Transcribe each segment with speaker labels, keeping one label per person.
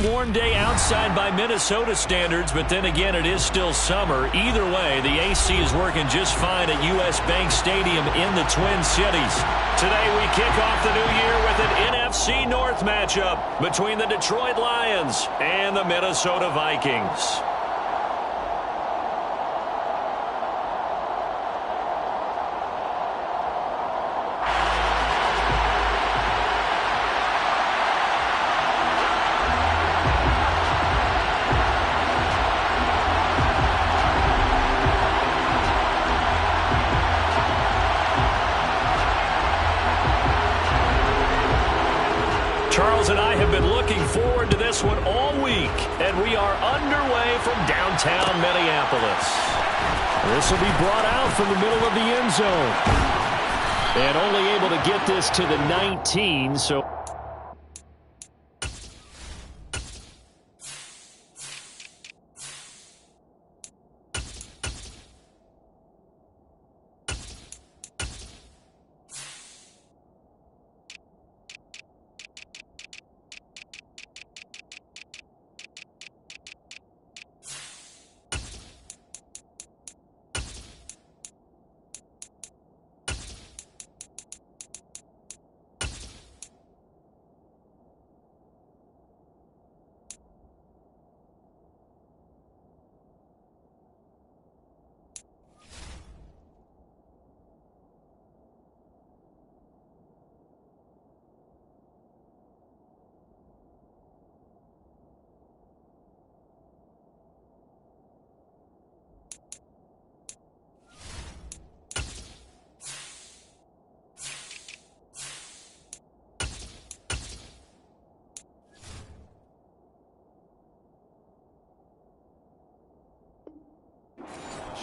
Speaker 1: warm day outside by Minnesota standards, but then again, it is still summer. Either way, the AC is working just fine at U.S. Bank Stadium in the Twin Cities. Today, we kick off the new year with an NFC North matchup between the Detroit Lions and the Minnesota Vikings. Charles and I have been looking forward to this one all week, and we are underway from downtown Minneapolis. This will be brought out from the middle of the end zone. And only able to get this to the 19, so...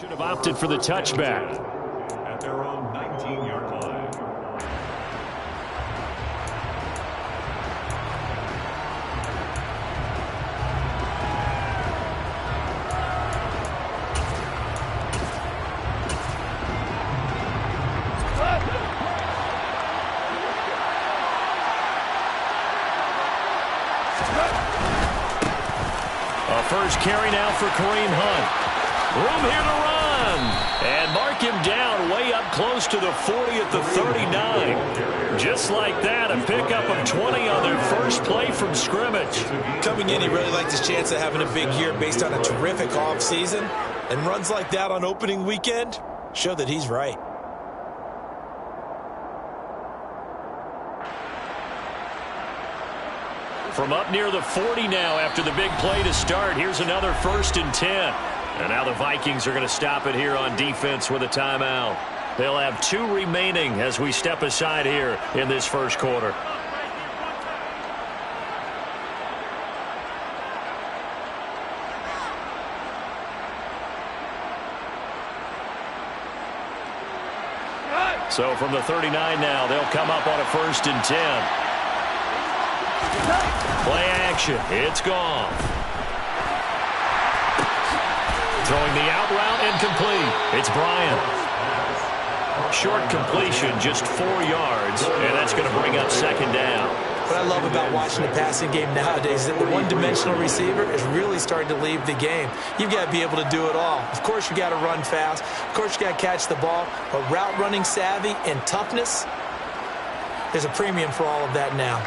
Speaker 1: Should have opted for the touchback.
Speaker 2: At their own 19-yard line.
Speaker 1: A first carry now for Kareem Hunt. Room here to run. And mark him down way up close to the 40 at the 39. Just like that, a pickup of 20 on their first play from scrimmage.
Speaker 3: Coming in, he really liked his chance of having a big year based on a terrific offseason. And runs like that on opening weekend show that he's right.
Speaker 1: From up near the 40 now after the big play to start. Here's another 1st and 10. And now the Vikings are going to stop it here on defense with a timeout. They'll have 2 remaining as we step aside here in this first quarter. So from the 39 now, they'll come up on a 1st and 10. Play action. It's gone. Throwing the out route incomplete. It's Bryant. Short completion, just 4 yards, and that's going to bring up 2nd down.
Speaker 3: What I love about watching the passing game nowadays is that the one-dimensional receiver is really starting to leave the game. You've got to be able to do it all. Of course, you got to run fast. Of course, you got to catch the ball. But route running savvy and toughness, there's a premium for all of that now.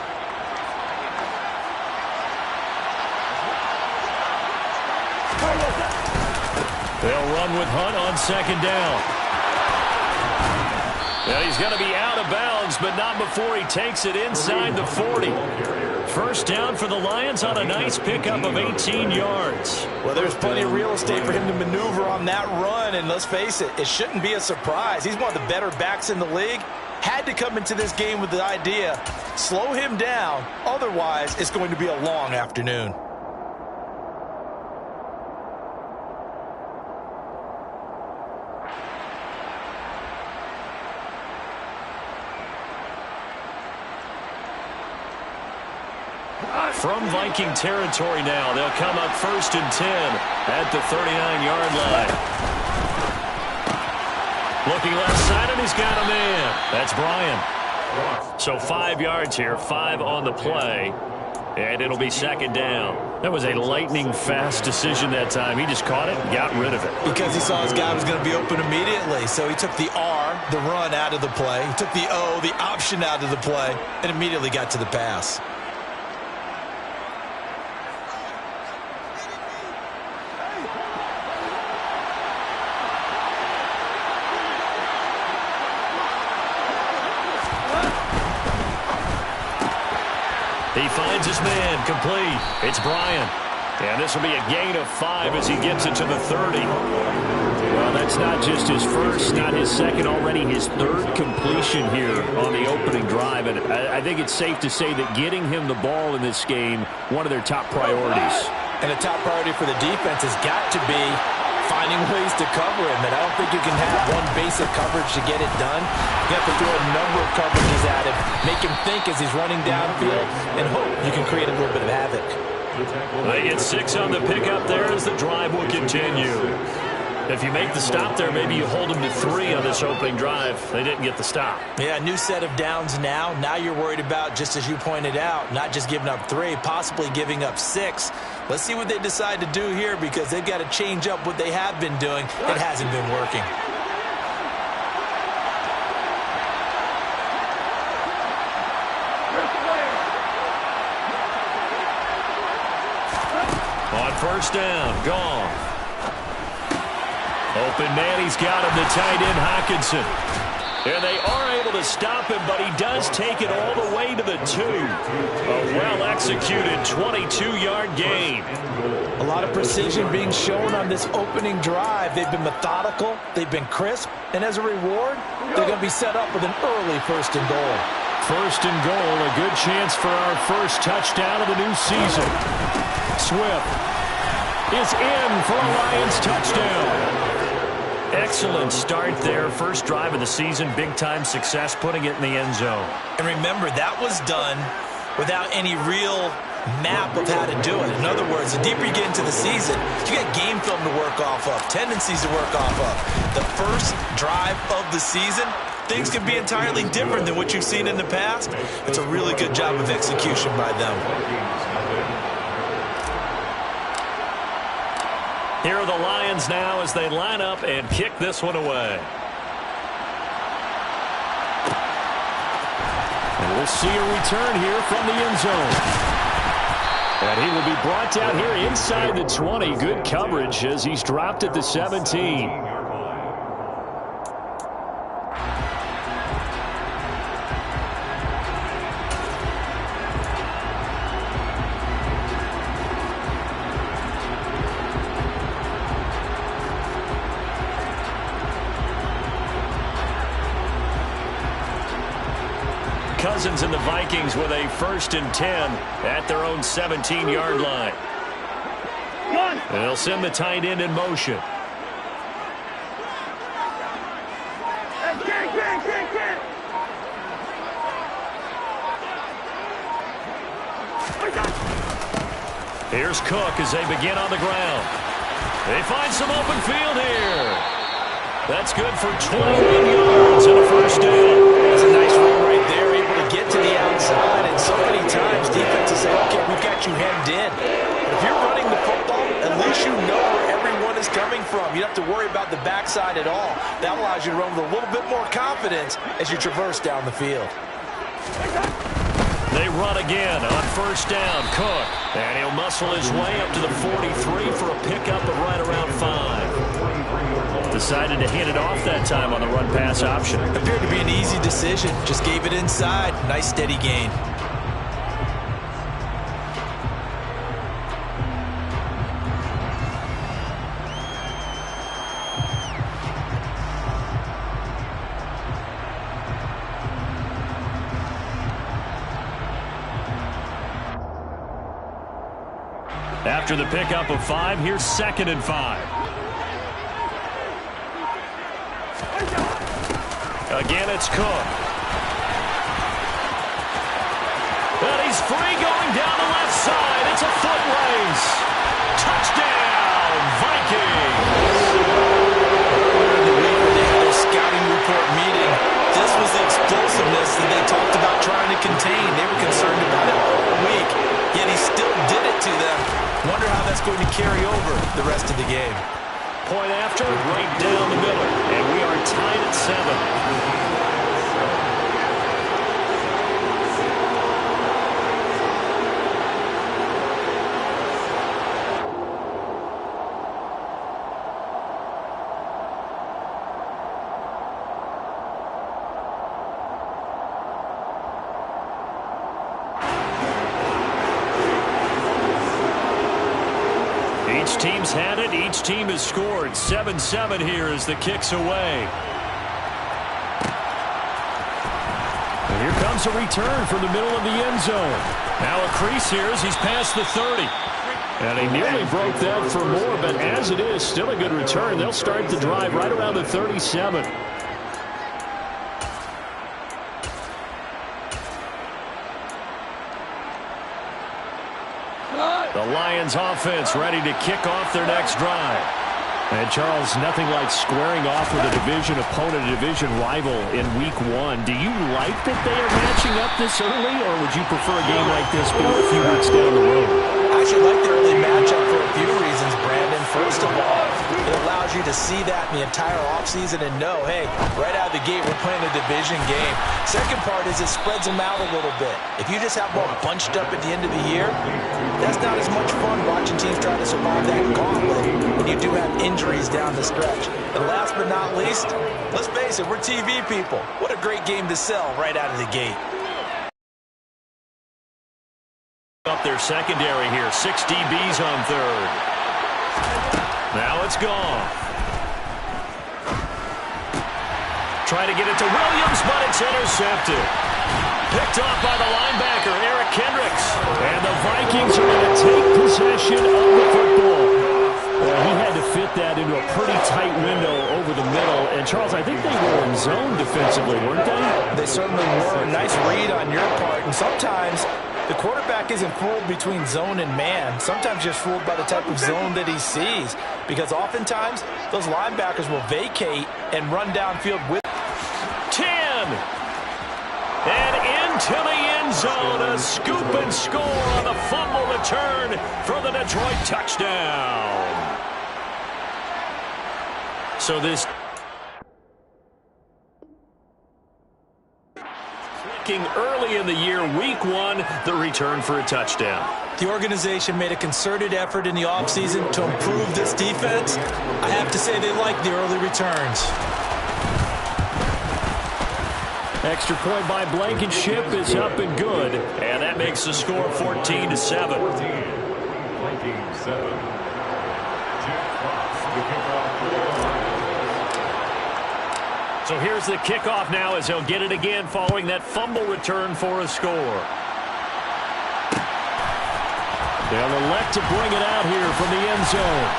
Speaker 1: They'll run with Hunt on 2nd down. And he's going to be out of bounds, but not before he takes it inside the 40. First down for the Lions on a nice pickup of 18 yards.
Speaker 3: Well, there's plenty of real estate for him to maneuver on that run, and let's face it, it shouldn't be a surprise. He's one of the better backs in the league. Had to come into this game with the idea, slow him down, otherwise it's going to be a long afternoon.
Speaker 1: From Viking territory now, they'll come up 1st and 10 at the 39-yard line. Looking left side, and he's got a man. That's Bryant. So 5 yards here, 5 on the play. And it'll be second down. That was a lightning-fast decision that time. He just caught it and got rid of it.
Speaker 3: Because he saw his guy was going to be open immediately. So he took the R, the run, out of the play. He took the O, the option, out of the play, and immediately got to the pass.
Speaker 1: He finds his man, complete. It's Bryant. And this will be a gain of 5 as he gets it to the 30.
Speaker 4: Well, that's not just his first, not his second, already his third completion here on the opening drive. And I think it's safe to say that getting him the ball in this game, one of their top priorities.
Speaker 3: And a top priority for the defense has got to be finding ways to cover him. And I don't think you can have one basic coverage to get it done. You have to throw a number of coverages at him, make him think as he's running downfield, and hope you can create a little bit of havoc.
Speaker 1: They get 6 on the pickup there as the drive will continue. If you make the stop there, maybe you hold them to 3 on this opening drive. They didn't get the stop.
Speaker 3: Yeah, new set of downs now. Now you're worried about, just as you pointed out, not just giving up 3, possibly giving up 6. Let's see what they decide to do here, because they've got to change up what they have been doing. It hasn't been working.
Speaker 1: On first down, gone. Open man, he's got him, the tight end Hockenson. And they are able to stop him, but he does take it all the way to the 2. A well-executed 22-yard gain.
Speaker 3: A lot of precision being shown on this opening drive. They've been methodical, they've been crisp, and as a reward, they're going to be set up with an early first and goal.
Speaker 1: First and goal, a good chance for our first touchdown of the new season. Swift is in for a Lions touchdown. Excellent start there. First drive of the season, big-time success, putting it in the end zone.
Speaker 3: And remember, that was done without any real map of how to do it. In other words, the deeper you get into the season, you got game film to work off of, tendencies to work off of. The first drive of the season, things can be entirely different than what you've seen in the past. It's a really good job of execution by them.
Speaker 1: Here are the Lions now as they line up and kick this one away. And we'll see a return here from the end zone. And he will be brought down here inside the 20. Good coverage as he's dropped at the 17. Cousins and the Vikings with a 1st and 10 at their own 17-yard line. They'll send the tight end in motion. Here's Cook as they begin on the ground. They find some open field here. That's good for 21 yards and a first down.
Speaker 3: That's a nice run right there, able to get to the outside, and so many times defenses say, okay, we've got you hemmed in. But if you're running the football, at least you know where everyone is coming from. You don't have to worry about the backside at all. That allows you to run with a little bit more confidence as you traverse down the field.
Speaker 1: They run again on first down. Cook, and he'll muscle his way up to the 43 for a pickup of right around 5. Decided to hit it off that time on the run-pass option.
Speaker 3: Appeared to be an easy decision. Just gave it inside. Nice steady gain.
Speaker 1: After the pickup of 5, here's 2nd and 5. Again, it's Cook. And he's free going down the left side. It's a foot race. Touchdown, Vikings.
Speaker 3: The week when they had their scouting report meeting, this was the explosiveness that they talked about trying to contain. They were concerned about it all week. Yet he
Speaker 1: down the middle, and we are tied at 7. Each team's had it. Each team has scored. 7-7 here as the kick's away. And here comes a return from the middle of the end zone. Now a crease here as he's past the 30. And he nearly broke that for more, but as it is, still a good return. They'll start the drive right around the 37. The Lions offense ready to kick off their next drive. And Charles, nothing like squaring off with a division opponent, a division rival in week 1. Do you like that they are matching up this early, or would you prefer a game like this being a few weeks down the road?
Speaker 3: I actually like the early matchup for a few reasons, Brandon. First of all, it allows you to see that in the entire offseason and know, hey, right out of the gate, we're playing a division game. Second part is it spreads them out a little bit. If you just have them all bunched up at the end of the year, that's not as much fun watching teams try to survive that gauntlet when you do have injuries down the stretch. And last but not least, let's face it, we're TV people. What a great game to sell right out of the gate.
Speaker 1: Up their secondary here. 6 DBs on third. Now it's gone. Try to get it to Williams, but it's intercepted. Picked off by the linebacker, Eric Kendricks. And the Vikings are going to take possession of the football. Well, he had to fit that into a pretty tight window over the middle. And, Charles, I think they were in zone defensively, weren't they?
Speaker 3: They certainly were. Nice read on your part. And sometimes the quarterback isn't fooled between zone and man. Sometimes just fooled by the type of zone that he sees. Because oftentimes, those linebackers will vacate and run downfield with
Speaker 1: 10. And into the end zone. A scoop and score on the fumble return for the Detroit touchdown. So this early in the year, week 1, the return for a touchdown.
Speaker 3: The organization made a concerted effort in the offseason to improve this defense. I have to say they like the early returns.
Speaker 1: Extra point by Blankenship is up and good. And that makes the score 14-7.
Speaker 2: 14. Vikings 7. Jack Fox, the kickoff for the Lions.
Speaker 1: So here's the kickoff now as he'll get it again following that fumble return for a score. They'll elect to bring it out here from the end zone.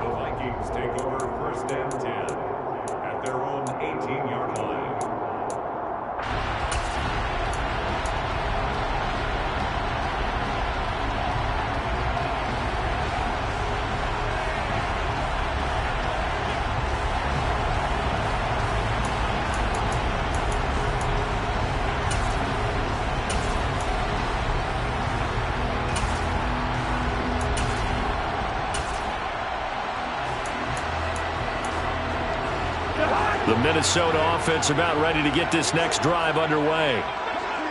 Speaker 2: The Vikings take over 1st and 10 at their own 18-yard line.
Speaker 1: The Minnesota offense about ready to get this next drive underway.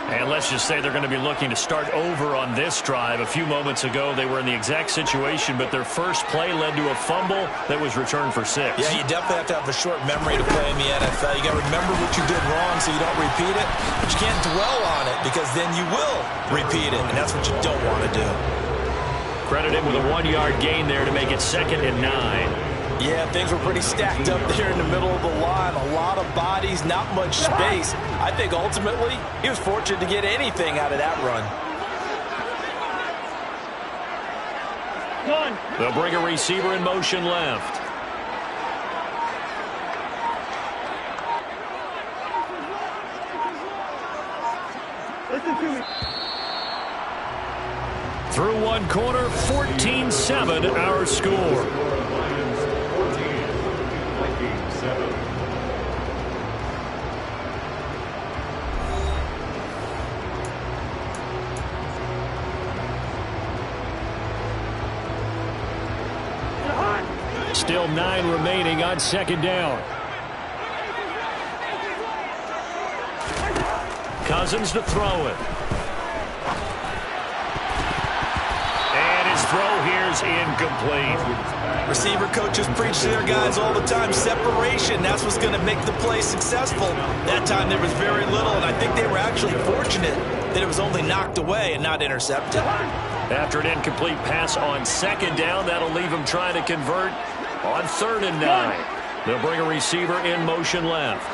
Speaker 1: And let's just say they're going to be looking to start over on this drive. A few moments ago, they were in the exact situation, but their first play led to a fumble that was returned for 6.
Speaker 3: Yeah, you definitely have to have a short memory to play in the NFL. You got to remember what you did wrong so you don't repeat it, but you can't dwell on it because then you will repeat it, and that's what you don't want to do.
Speaker 1: Credit him with a 1-yard gain there to make it 2nd and 9.
Speaker 3: Yeah, things were pretty stacked up there in the middle of the line. A lot of bodies, not much space. I think ultimately he was fortunate to get anything out of that run.
Speaker 1: They'll bring a receiver in motion left. Through one corner, 14-7 our score.
Speaker 2: Lions 14. Vikings 7.
Speaker 4: Still 9 remaining on second down.
Speaker 1: Cousins to throw it. And his throw here's incomplete.
Speaker 3: Receiver coaches preach to their guys all the time. Separation, that's what's going to make the play successful. That time there was very little, and I think they were actually fortunate that it was only knocked away and not intercepted.
Speaker 1: After an incomplete pass on second down, that'll leave them trying to convert on 3rd and 9. They'll bring a receiver in motion left.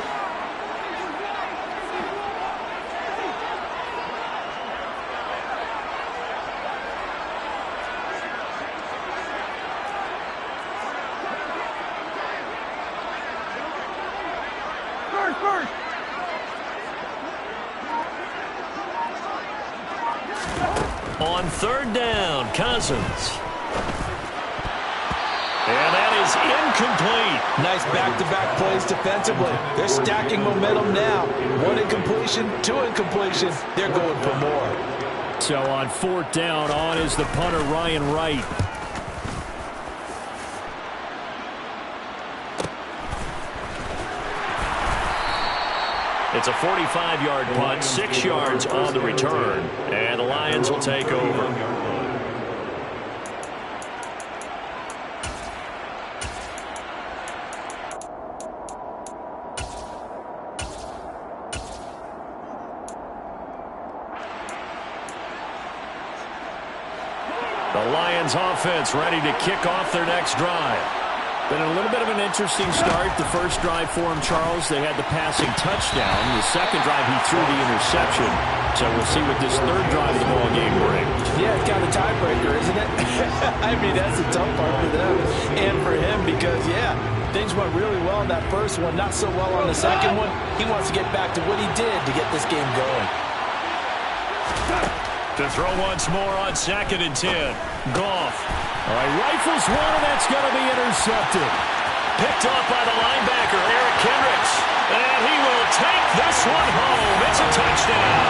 Speaker 1: On 3rd down, Cousins. And that is incomplete.
Speaker 3: Nice back-to-back plays defensively. They're stacking momentum now. 1 incompletion, 2 incompletion. They're going for more.
Speaker 4: So on 4th down, on is the punter, Ryan Wright.
Speaker 1: It's a 45-yard punt, 6 yards on the return, and the Lions will take over. The Lions offense ready to kick off their next drive.
Speaker 4: Been a little bit of an interesting start. The first drive for him, Charles, they had the passing touchdown. The second drive, he threw the interception. So we'll see what this 3rd drive of the ball game brings.
Speaker 3: Yeah, it's kind of a tiebreaker, isn't it? I mean, that's the tough part for them and for him because, yeah, things went really well in that first one, not so well on the second one. He wants to get back to what he did to get this game going.
Speaker 1: To throw once more on 2nd and 10. Goff.
Speaker 4: All right, rifles one, and that's going to be intercepted.
Speaker 1: Picked off by the linebacker, Eric Kendricks. And he will take this one home. It's a touchdown.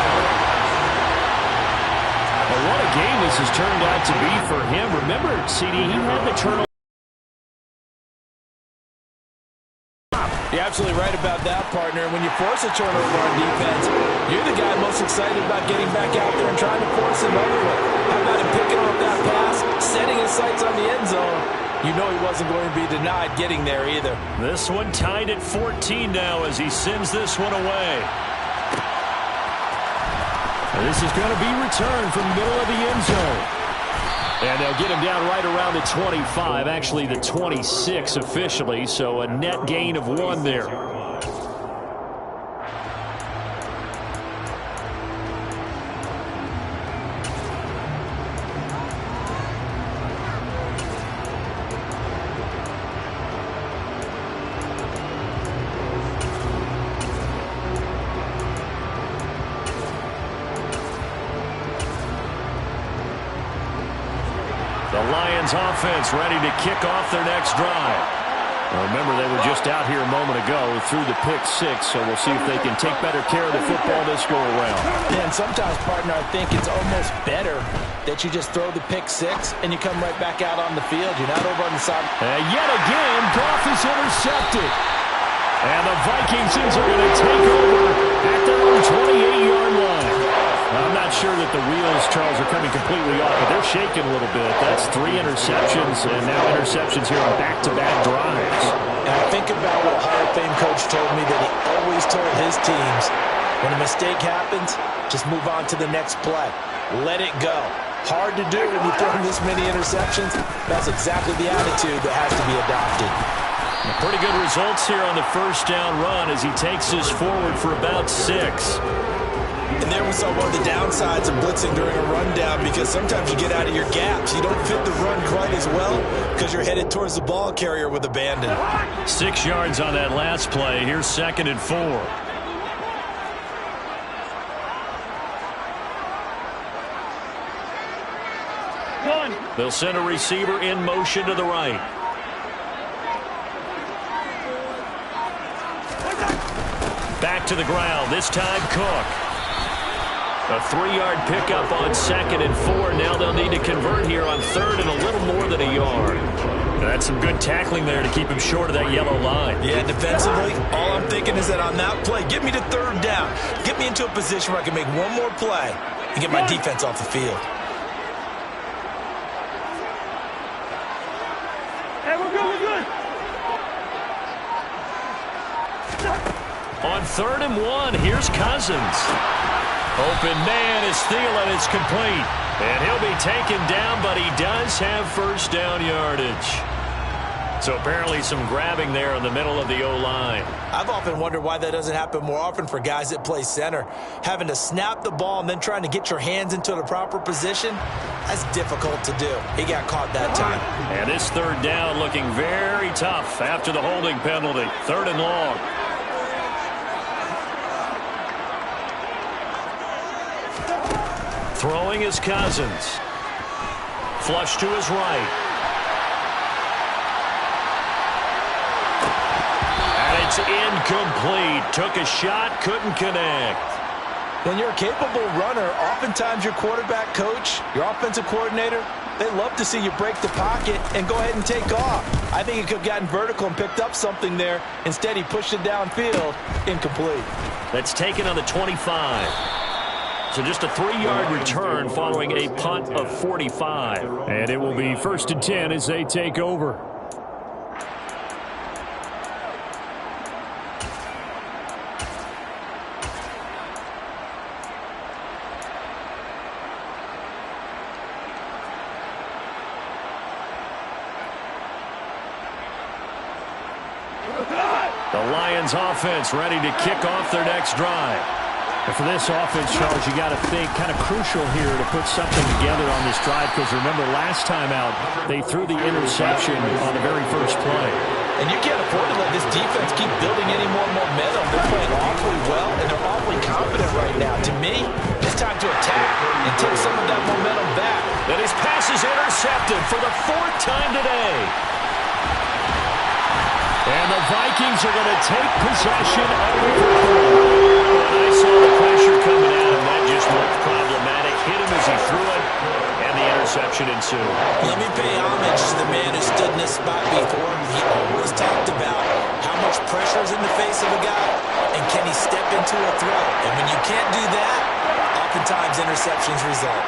Speaker 4: Well, what a game this has turned out to be for him. Remember, CD, he had the turnover.
Speaker 3: You're absolutely right about that, partner. When you force a turnover on defense, you're the guy most excited about getting back out there and trying to force another one. How about him picking off that pass, setting his sights on the end zone? You know he wasn't going to be denied getting there either.
Speaker 1: This one tied at 14 now as he sends this one away.
Speaker 4: And this is going to be returned from the middle of the end zone. And they'll get him down right around the 25, actually the 26 officially, so a net gain of 1 there.
Speaker 1: The Lions offense ready to kick off their next drive.
Speaker 4: Well, remember, they were just out here a moment ago through the pick 6, so we'll see if they can take better care of the football this go around.
Speaker 3: And sometimes, partner, I think it's almost better that you just throw the pick 6 and you come right back out on the field. You're not over on the side.
Speaker 4: And yet again, Goff is intercepted. And the Vikings are going to take over at their own 28-yard line. I'm not sure that the wheels, Charles, are coming completely off, but they're shaking a little bit. That's 3 interceptions, and now interceptions here on back-to-back drives.
Speaker 3: And I think about what a Hall of Fame coach told me that he always told his teams, when a mistake happens, just move on to the next play. Let it go. Hard to do when you throw this many interceptions. That's exactly the attitude that has to be adopted.
Speaker 1: Pretty good results here on the first down run as he takes this forward for about 6.
Speaker 3: And there we saw one of the downsides of blitzing during a rundown because sometimes you get out of your gaps. You don't fit the run quite as well because you're headed towards the ball carrier with abandon.
Speaker 1: 6 yards on that last play. Here's 2nd and 4. They'll send a receiver in motion to the right. Back to the ground, this time Cook. A 3-yard pickup on 2nd and 4. Now they'll need to convert here on 3rd and a little more than a yard. That's some good tackling there to keep him short of that yellow line.
Speaker 3: Yeah, defensively, all I'm thinking is that on that play, get me to third down. Get me into a position where I can make one more play and get my defense off the field.
Speaker 5: Hey, we're good, we're good.
Speaker 1: On 3rd and 1, here's Cousins. Open man is Thielen. It's complete. And he'll be taken down, but he does have first down yardage. So apparently some grabbing there in the middle of the O-line.
Speaker 3: I've often wondered why that doesn't happen more often for guys that play center. Having to snap the ball and then trying to get your hands into the proper position, that's difficult to do. He got caught that time.
Speaker 1: And this 3rd down looking very tough after the holding penalty. 3rd and long. Throwing is Cousins. Flush to his right. And it's incomplete. Took a shot, couldn't connect.
Speaker 3: When you're a capable runner, oftentimes your quarterback coach, your offensive coordinator, they love to see you break the pocket and go ahead and take off. I think he could have gotten vertical and picked up something there. Instead, he pushed it downfield. Incomplete.
Speaker 1: That's taken on the 25. So just a 3-yard return following a punt of 45.
Speaker 4: And it will be 1st and 10 as they take over.
Speaker 1: The Lions offense ready to kick off their next drive.
Speaker 4: And for this offense, Charles, you got to think kind of crucial here to put something together on this drive, because remember last time out they threw the interception on the very first play.
Speaker 3: And you can't afford to let this defense keep building any more momentum. They're playing awfully well, and they're awfully confident right now. To me, it's time to attack and take some of that momentum back.
Speaker 1: And his pass is intercepted for the 4th time today. And the Vikings are going to take possession of the ball. I saw the pressure coming at him. That just looked problematic. Hit him as he threw it, and the interception ensued.
Speaker 3: Let me pay homage to the man who stood in this spot before. He always talked about how much pressure is in the face of a guy, and can he step into a throw. And when you can't do that, oftentimes interceptions result.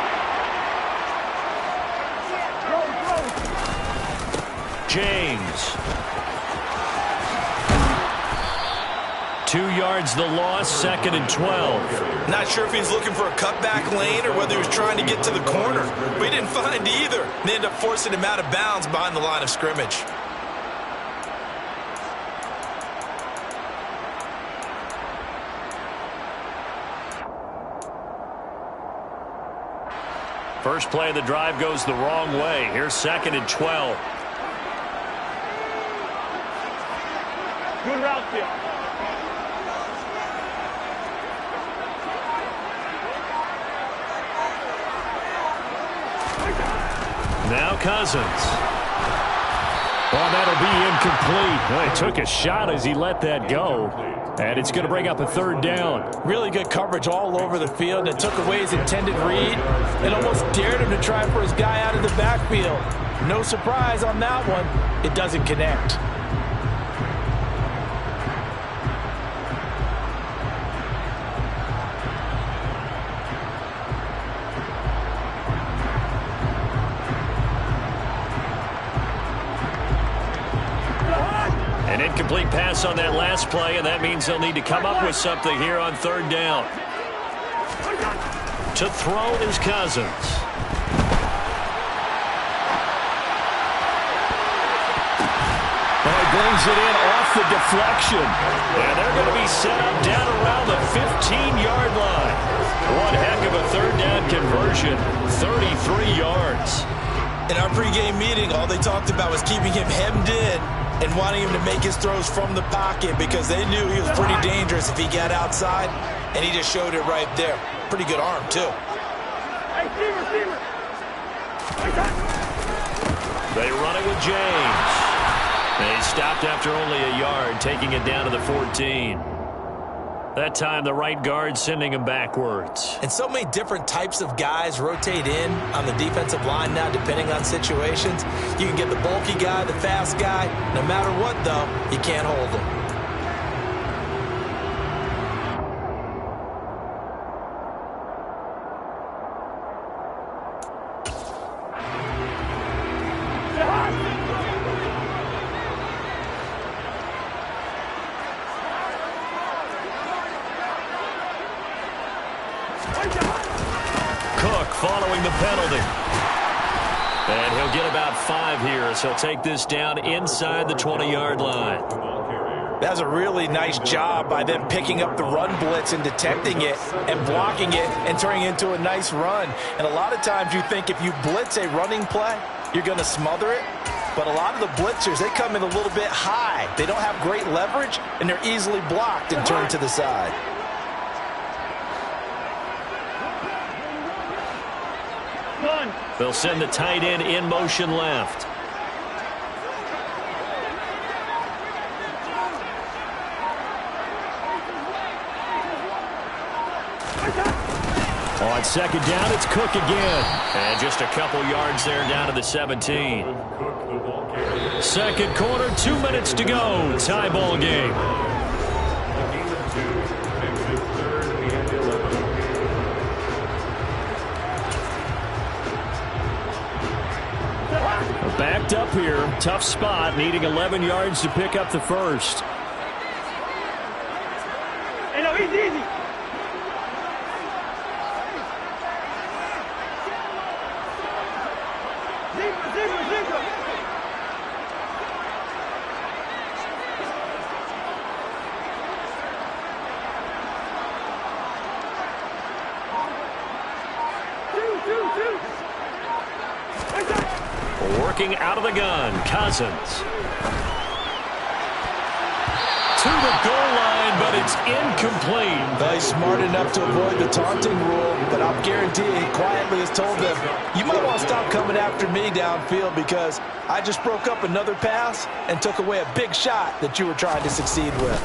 Speaker 1: James. 2 yards the loss, 2nd and 12.
Speaker 3: Not sure if he's looking for a cutback lane or whether he was trying to get to the corner. But he didn't find either. They ended up forcing him out of bounds behind the line of scrimmage.
Speaker 1: First play of the drive goes the wrong way. Here's 2nd and 12.
Speaker 5: Good route here.
Speaker 1: Now Cousins.
Speaker 4: Well, that'll be incomplete. Well, he took a shot as he let that go. And it's going to bring up a 3rd down.
Speaker 3: Really good coverage all over the field. And it took away his intended read and almost dared him to try for his guy out of the backfield. No surprise on that one. It doesn't connect.
Speaker 1: An incomplete pass on that last play, and that means they'll need to come up with something here on 3rd down. To throw is Cousins.
Speaker 4: Well, he brings it in off the deflection.
Speaker 1: And they're going to be set up down around the 15-yard line. One heck of a 3rd down conversion, 33 yards.
Speaker 3: In our pregame meeting, all they talked about was keeping him hemmed in and wanting him to make his throws from the pocket because they knew he was pretty dangerous if he got outside, and he just showed it right there. Pretty good arm, too.
Speaker 5: Hey, receiver.
Speaker 1: They run it with James. And he stopped after only a yard, taking it down to the 14. That time, the right guard sending him backwards.
Speaker 3: And so many different types of guys rotate in on the defensive line now, depending on situations. You can get the bulky guy, the fast guy. No matter what, though, you can't hold him.
Speaker 1: Cook following the penalty. And he'll get about 5 here as he'll take this down inside the 20-yard line.
Speaker 3: That was a really nice job by them picking up the run blitz and detecting it and blocking it and turning it into a nice run. And a lot of times you think if you blitz a running play, you're going to smother it. But a lot of the blitzers, they come in a little bit high. They don't have great leverage, and they're easily blocked and turned to the side.
Speaker 1: They'll send the tight end in motion left.
Speaker 4: On second down, it's Cook again.
Speaker 1: And just a couple yards there down to the 17. Second quarter, 2 minutes to go. Tie ball game.
Speaker 4: Backed up here, tough spot, needing 11 yards to pick up the first.
Speaker 5: Hey, no, easy. Zebra. Two.
Speaker 1: Working out of the gun, Cousins. To the goal line, but it's incomplete.
Speaker 3: He's smart enough to avoid the taunting rule, but I'll guarantee he quietly has told them, you might want to stop coming after me downfield because I just broke up another pass and took away a big shot that you were trying to succeed with.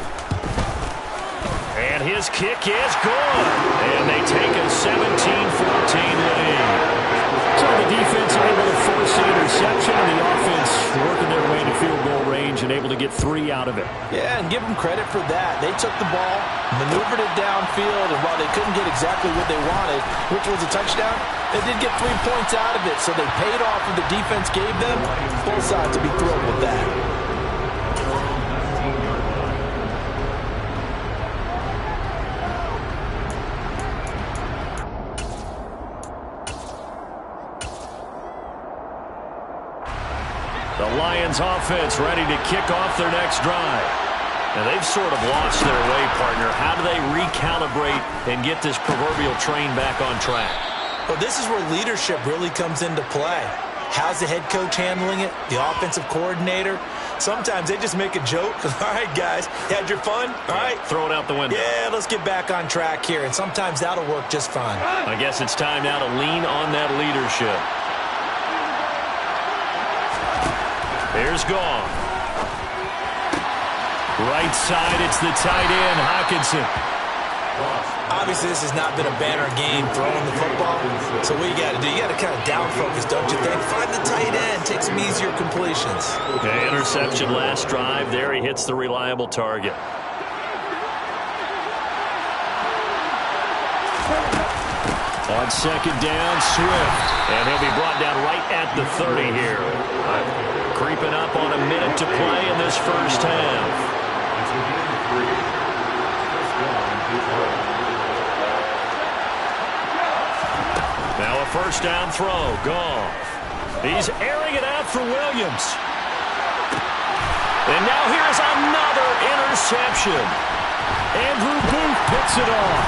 Speaker 1: And his kick is good. And they take a 17-14 lead.
Speaker 4: So the defense able to force the interception, and the offense working their way to field goal range and able to get 3 out of it.
Speaker 3: Yeah, and give them credit for that. They took the ball, maneuvered it downfield, and while they couldn't get exactly what they wanted, which was a touchdown, they did get 3 points out of it, so they paid off what the defense gave them. Both sides to be thrilled with that.
Speaker 1: The Lions offense ready to kick off their next drive. And they've sort of lost their way, partner. How do they recalibrate and get this proverbial train back on track?
Speaker 3: Well, this is where leadership really comes into play. How's the head coach handling it? The offensive coordinator? Sometimes they just make a joke. All right, guys, you had your fun? All right.
Speaker 1: Throw it out the window.
Speaker 3: Yeah, let's get back on track here. And sometimes that'll work just fine.
Speaker 1: I guess it's time now to lean on that leadership. Here's Goff. Right side, it's the tight end, Hockenson.
Speaker 3: Obviously, this has not been a banner game throwing the football. So what you got to do, you got to kind of down focus, don't you think? Find the tight end, take some easier completions.
Speaker 1: Okay, interception last drive. There he hits the reliable target.
Speaker 4: On second down, Swift.
Speaker 1: And he'll be brought down right at the 30 here. Creeping up on a minute to play in this first half. Now a first down throw. Goff. He's airing it out for Williams. And now here's another interception.
Speaker 4: Andrew Booth picks it off.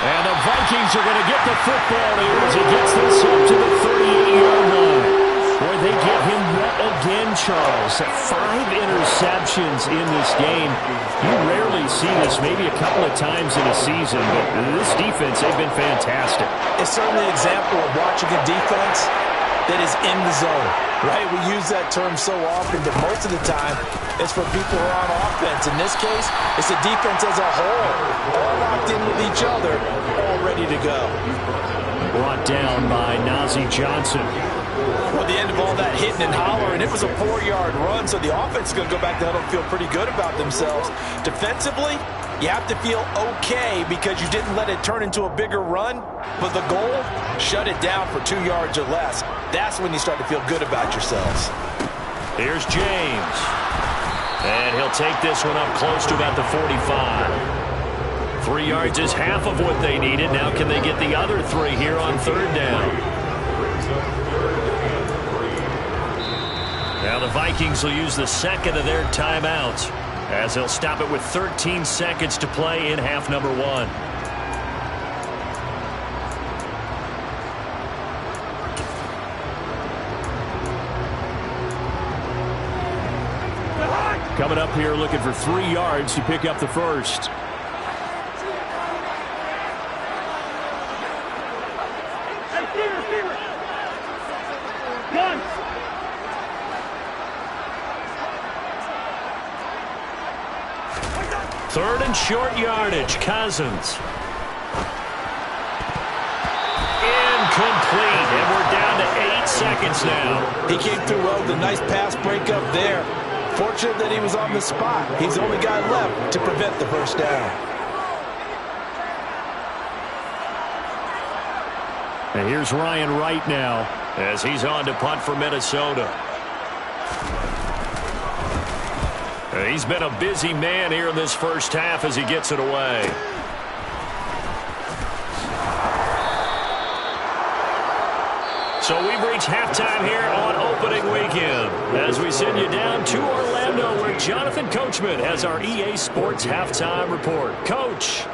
Speaker 4: And the Vikings are going to get the football here as he gets this up to the 38-yard line. Boy, they get him yet again, Charles. 5 interceptions in this game. You rarely see this, maybe a couple of times in a season, but this defense, they've been fantastic.
Speaker 3: It's certainly an example of watching a defense that is in the zone, right? We use that term so often, but most of the time, it's for people who are on offense. In this case, it's the defense as a whole, all locked in with each other, all ready to go.
Speaker 4: Brought down by Nazeeh Johnson.
Speaker 3: Well, the end of all that hitting and hollering, it was a 4-yard run, so the offense is going to go back to huddle and feel pretty good about themselves. Defensively, you have to feel okay because you didn't let it turn into a bigger run, but the goal, shut it down for 2 yards or less. That's when you start to feel good about yourselves.
Speaker 1: Here's James. And he'll take this one up close to about the 45. 3 yards is half of what they needed. Now can they get the other 3 here on 3rd down? Now the Vikings will use the second of their timeouts as they'll stop it with 13 seconds to play in half number 1.
Speaker 4: Coming up here looking for 3 yards to pick up the first.
Speaker 5: Hey, receiver. One.
Speaker 1: Third and short yardage. Cousins. Incomplete. And we're down to 8 seconds now.
Speaker 3: He came through well with a nice pass breakup there. Fortunate that he was on the spot. He's the only guy left to prevent the first down.
Speaker 4: And here's Ryan Wright now
Speaker 1: as he's on to punt for Minnesota. He's been a busy man here in this first half as he gets it away. So we've reached halftime here on opening weekend as we send you down to Orlando where Jonathan Coachman has our EA Sports halftime report. Coach.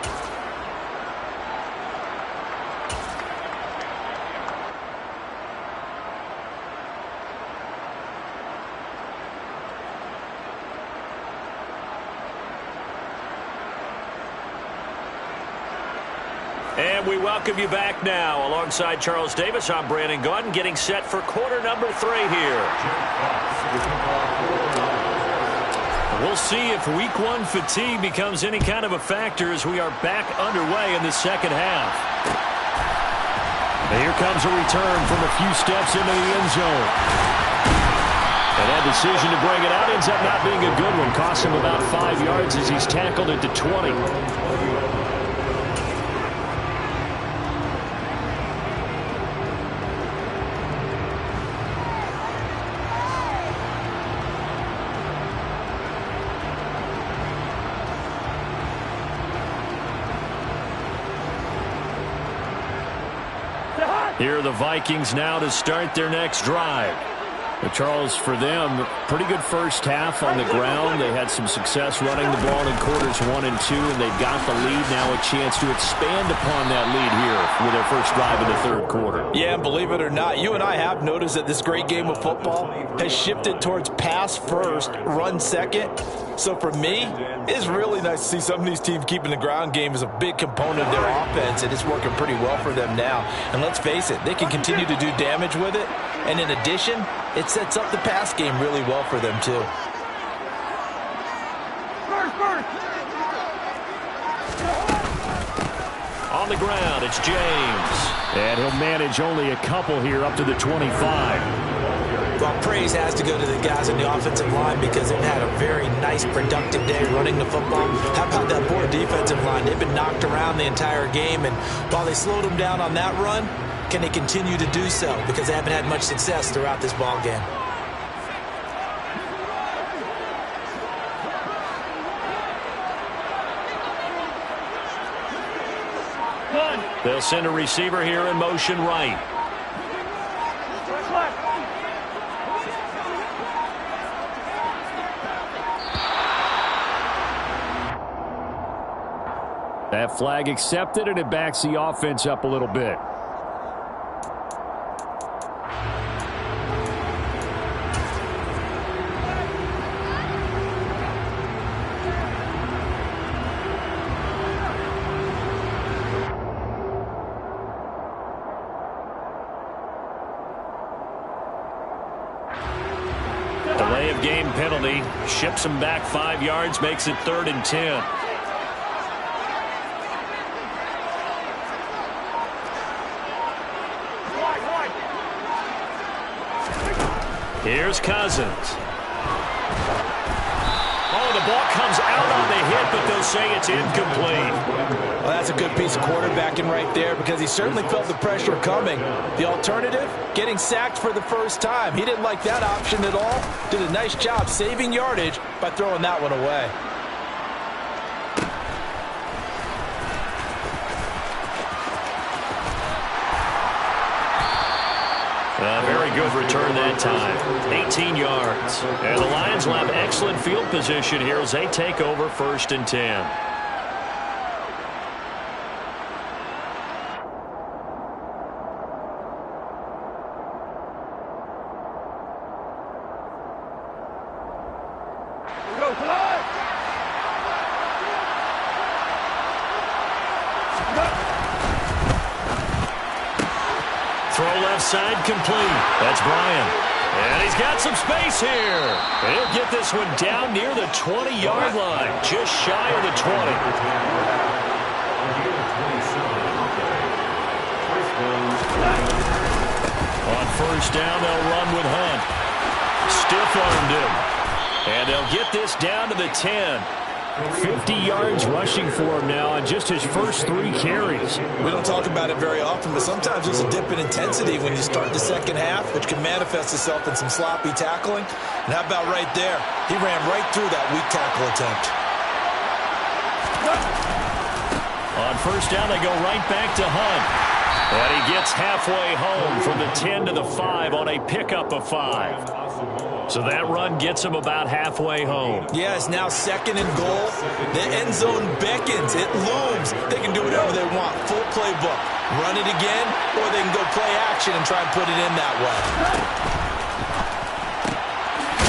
Speaker 1: And we welcome you back now. Alongside Charles Davis, I'm Brandon Gaudin, getting set for quarter number 3 here. We'll see if week 1 fatigue becomes any kind of a factor as we are back underway in the second half. And here comes a return from a few steps into the end zone. And that decision to bring it out ends up not being a good one. Costs him about 5 yards as he's tackled at the 20. Here are the Vikings now to start their next drive. But Charles, for them, pretty good first half on the ground. They had some success running the ball in quarters 1 and 2, and they've got the lead now, a chance to expand upon that lead here with their first drive in the 3rd quarter.
Speaker 3: Yeah, and believe it or not, you and I have noticed that this great game of football has shifted towards pass first, run second. So for me, it's really nice to see some of these teams keeping the ground game as a big component of their offense, and it's working pretty well for them now. And let's face it, they can continue to do damage with it. And in addition, it sets up the pass game really well for them, too.
Speaker 1: On the ground, it's James.
Speaker 4: And he'll manage only a couple here up to the 25.
Speaker 3: Well, praise has to go to the guys on the offensive line because they've had a very nice, productive day running the football. How about that poor defensive line? They've been knocked around the entire game, and while they slowed them down on that run, can they continue to do so? Because they haven't had much success throughout this ball game.
Speaker 1: They'll send a receiver here in motion right.
Speaker 4: That flag accepted, and it backs the offense up a little bit.
Speaker 1: penalty. Ships him back 5 yards, makes it 3rd and 10. Here's Cousins. Oh, the ball comes out on the hit, but they'll say it's incomplete.
Speaker 3: Well, that's a good piece of quarterbacking right there because he certainly felt the pressure coming. The alternative, getting sacked for the first time. He didn't like that option at all. Did a nice job saving yardage by throwing that one away.
Speaker 1: A very good return that time. 18 yards. And the Lions will have excellent field position here as they take over 1st and 10. Side complete. That's Bryant. And he's got some space here. He'll get this one down near the 20-yard line. Just shy of the 20. On 1st down, they'll run with Hunt. Stiff-armed him. And they'll get this down to the 10.
Speaker 4: 50 yards rushing for him now on just his first 3 carries.
Speaker 3: We don't talk about it very often, but sometimes there's a dip in intensity when you start the second half, which can manifest itself in some sloppy tackling. And how about right there? He ran right through that weak tackle attempt.
Speaker 1: On 1st down, they go right back to Hunt. And he gets halfway home from the 10 to the 5 on a pickup of 5. So that run gets him about halfway home.
Speaker 3: Yeah, it's now 2nd and goal. The end zone beckons. It looms. They can do whatever they want. Full playbook. Run it again, or they can go play action and try and put it in that way.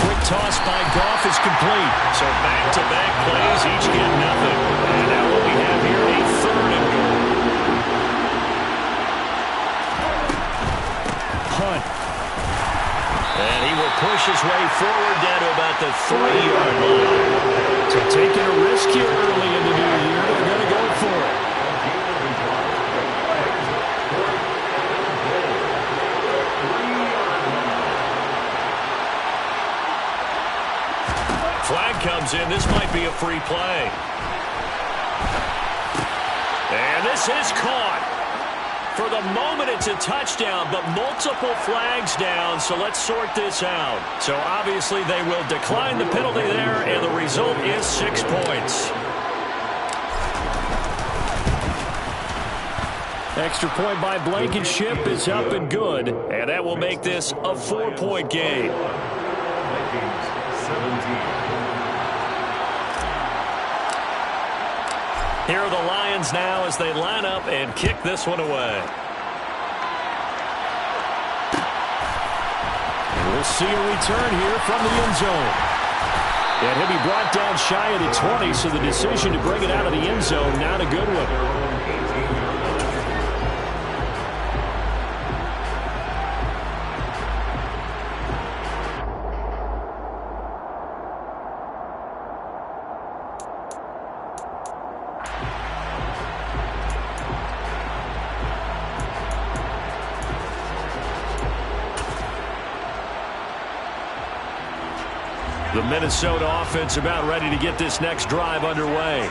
Speaker 1: Quick toss by Goff is complete. So back-to-back plays, each get nothing. And now what we have here, a 3rd and goal. Hunt. And he will push his way forward down to about the 3-yard line.
Speaker 4: So taking a risk here early in the new year. They're going to go for it.
Speaker 1: Flag comes in. This might be a free play. And this is caught. For the moment, it's a touchdown, but multiple flags down, so let's sort this out. So obviously they will decline the penalty there, and the result is 6 points.
Speaker 4: Extra point by Blankenship is up and good,
Speaker 1: and that will make this a 4-point game.
Speaker 2: Vikings 17.
Speaker 1: Here are the Lions now as they line up and kick this one away.
Speaker 4: We'll see a return here from the end zone. And he'll be brought down shy of the 20, so the decision to bring it out of the end zone, not a good one.
Speaker 1: The Minnesota offense about ready to get this next drive underway.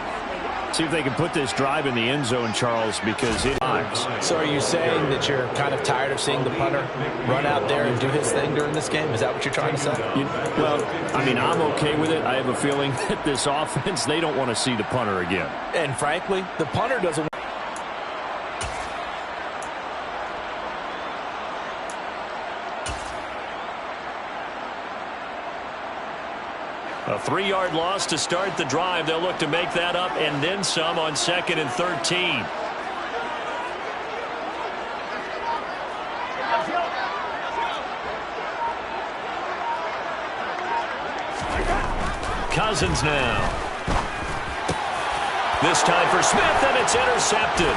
Speaker 4: See if they can put this drive in the end zone, Charles, because it is.
Speaker 3: So are you saying that you're kind of tired of seeing the punter run out there and do his thing during this game? Is that what you're trying to say?
Speaker 4: Well, I mean, I'm okay with it. I have a feeling that this offense, they don't want to see the punter again.
Speaker 3: And frankly, the punter doesn't.
Speaker 1: A 3-yard loss to start the drive. They'll look to make that up and then some on 2nd and 13. Cousins now. This time for Smith, and it's intercepted.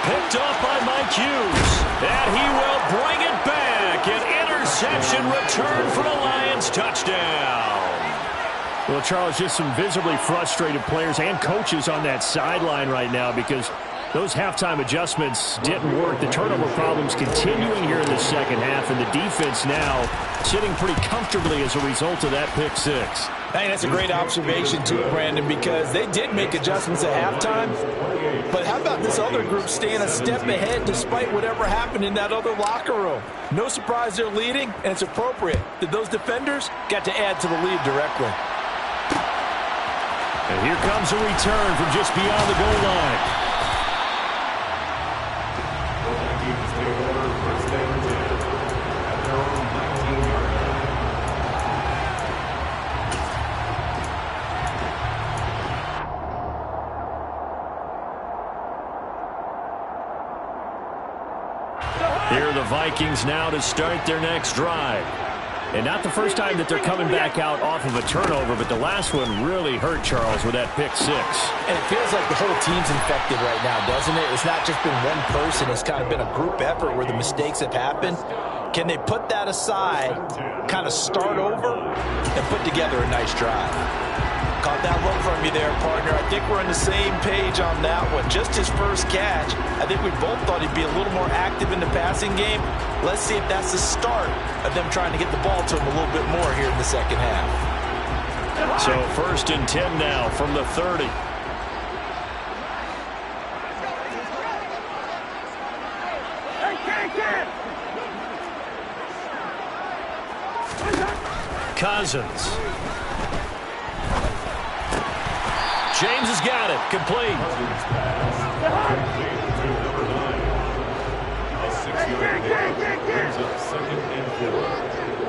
Speaker 1: Picked off by Mike Hughes. And he will bring it back. An interception reception, return for a Lions touchdown.
Speaker 4: Well, Charles, just some visibly frustrated players and coaches on that sideline right now because those halftime adjustments didn't work. The turnover problems continuing here in the second half, and the defense now sitting pretty comfortably as a result of that pick six.
Speaker 3: I think that's a great observation, too, Brandon, because they did make adjustments at halftime. But how about this other group staying a step ahead despite whatever happened in that other locker room? No surprise they're leading, and it's appropriate that those defenders got to add to the lead directly.
Speaker 1: And here comes a return from just beyond the goal line. Here are the Vikings now to start their next drive.
Speaker 4: And not the first time that they're coming back out off of a turnover, but the last one really hurt, Charles, with that pick six.
Speaker 3: And it feels like the whole team's infected right now, doesn't it? It's not just been one person. It's kind of been a group effort where the mistakes have happened. Can they put that aside, kind of start over, and put together a nice drive? Caught that look from you there, partner. I think we're on the same page on that one. Just his first catch. I think we both thought he'd be a little more active in the passing game. Let's see if that's the start of them trying to get the ball to him a little bit more here in the second half.
Speaker 1: So 1st and 10 now from the 30. Cousins. James has got it. Complete.
Speaker 2: A 6-yard gain brings up 2nd and 4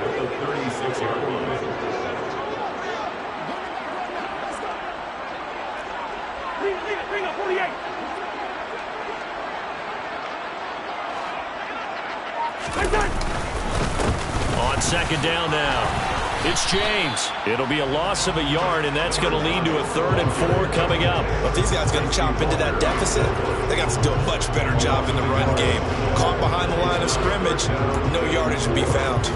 Speaker 2: at the 36-yard line.
Speaker 5: Bring up 48.
Speaker 1: On 2nd down now. It's James. It'll be a loss of a yard, and that's going to lead to a 3rd and 4 coming up.
Speaker 3: If these guys are going to chomp into that deficit, they got to do a much better job in the run game. Caught behind the line of scrimmage, no yardage to be found.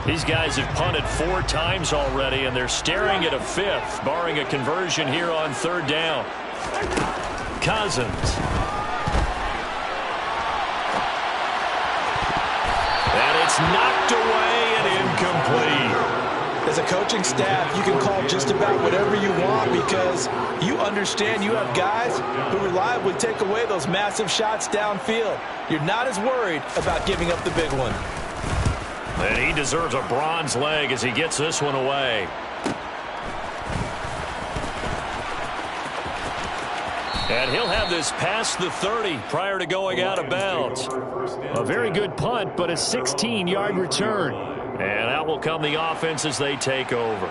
Speaker 1: These guys have punted 4 times already, and they're staring at a 5th, barring a conversion here on 3rd down. Cousins. And it's knocked away and incomplete.
Speaker 3: As a coaching staff, you can call just about whatever you want because you understand you have guys who reliably take away those massive shots downfield. You're not as worried about giving up the big one.
Speaker 1: And he deserves a bronze leg as he gets this one away. And he'll have this past the 30 prior to going out of bounds.
Speaker 4: A very good punt, but a 16-yard return.
Speaker 1: And out will come the offense as they take over.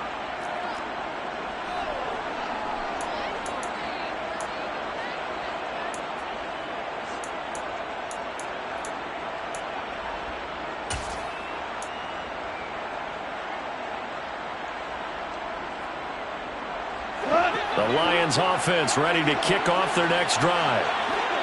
Speaker 1: The Lions offense ready to kick off their next drive.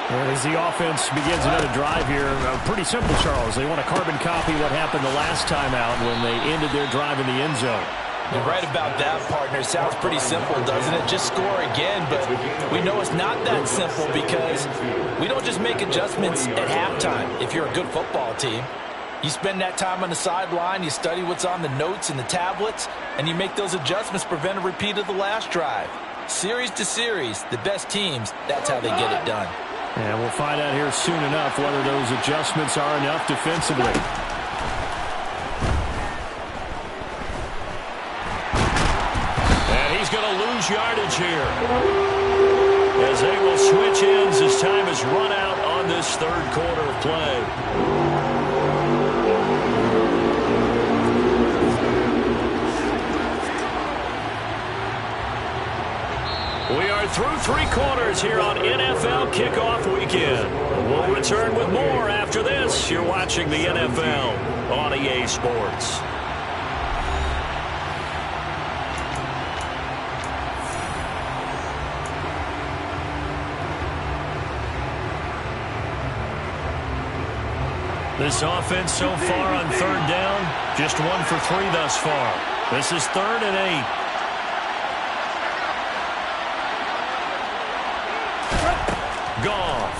Speaker 4: As the offense begins another drive here, pretty simple, Charles. They want to carbon copy what happened the last time out when they ended their drive in the end zone.
Speaker 3: You're right about that, partner. Sounds pretty simple, doesn't it? Just score again, but we know it's not that simple because we don't just make adjustments at halftime if you're a good football team. You spend that time on the sideline, you study what's on the notes and the tablets, and you make those adjustments to prevent a repeat of the last drive. Series to series, the best teams, that's how they get it done.
Speaker 4: And we'll find out here soon enough whether those adjustments are enough defensively.
Speaker 1: And he's going to lose yardage here. As they will switch ends as time is run out on this 3rd quarter of play. We are through 3 quarters here on NFL Kickoff Weekend. We'll return with more after this. You're watching the NFL on EA Sports. This offense so far on third down, just 1 for 3 thus far. This is 3rd and 8. Goff.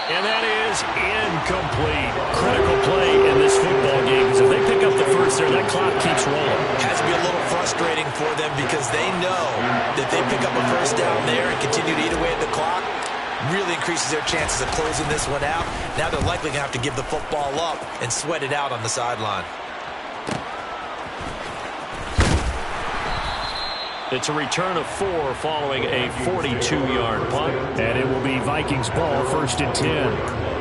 Speaker 1: And that is incomplete. Critical play in this football game, because if they pick up the first there, that clock keeps rolling.
Speaker 3: Has to be a little frustrating for them because they know that they pick up a first down there and continue to eat away at the clock. Really increases their chances of closing this one out. Now they're likely going to have to give the football up and sweat it out on the sideline.
Speaker 1: It's a return of 4 following a 42-yard punt.
Speaker 4: And it will be Vikings ball, 1st and 10.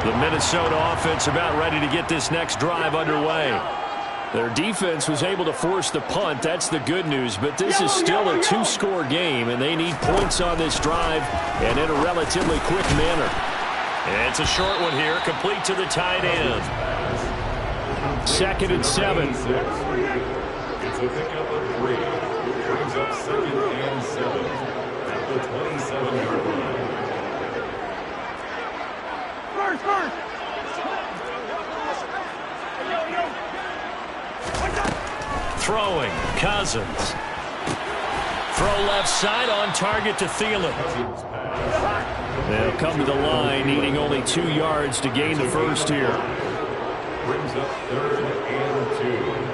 Speaker 1: The Minnesota offense about ready to get this next drive underway.
Speaker 4: Their defense was able to force the punt. That's the good news. But this is still a 2-score game, and they need points on this drive and in a relatively quick manner.
Speaker 1: And it's a short one here, complete to the tight end.
Speaker 4: 2nd and 7.
Speaker 2: It's a pickup of 3. Brings up 2nd and 7 at the 27-yard line.
Speaker 5: First.
Speaker 1: Throwing, Cousins. Throw left side on target to Thielen.
Speaker 4: They'll come to the line, needing only 2 yards to gain the first here.
Speaker 2: Brings up 3rd and 2.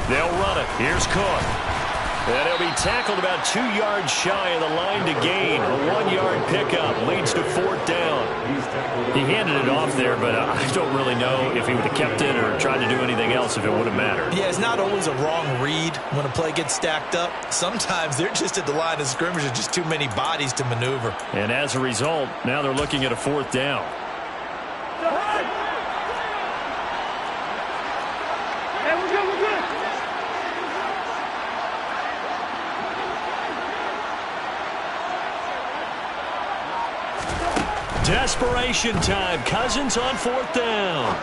Speaker 1: They'll run it. Here's Cook. And he'll be tackled about 2 yards shy of the line to gain. A 1-yard pickup leads to 4th down.
Speaker 4: He handed it off there, but I don't really know if he would have kept it or tried to do anything else if it would have mattered.
Speaker 3: Yeah, it's not always a wrong read when a play gets stacked up. Sometimes they're just at the line of scrimmage with just too many bodies to maneuver.
Speaker 4: And as a result, now they're looking at a 4th down.
Speaker 5: Hey, we're good.
Speaker 1: Desperation time. Cousins on 4th down.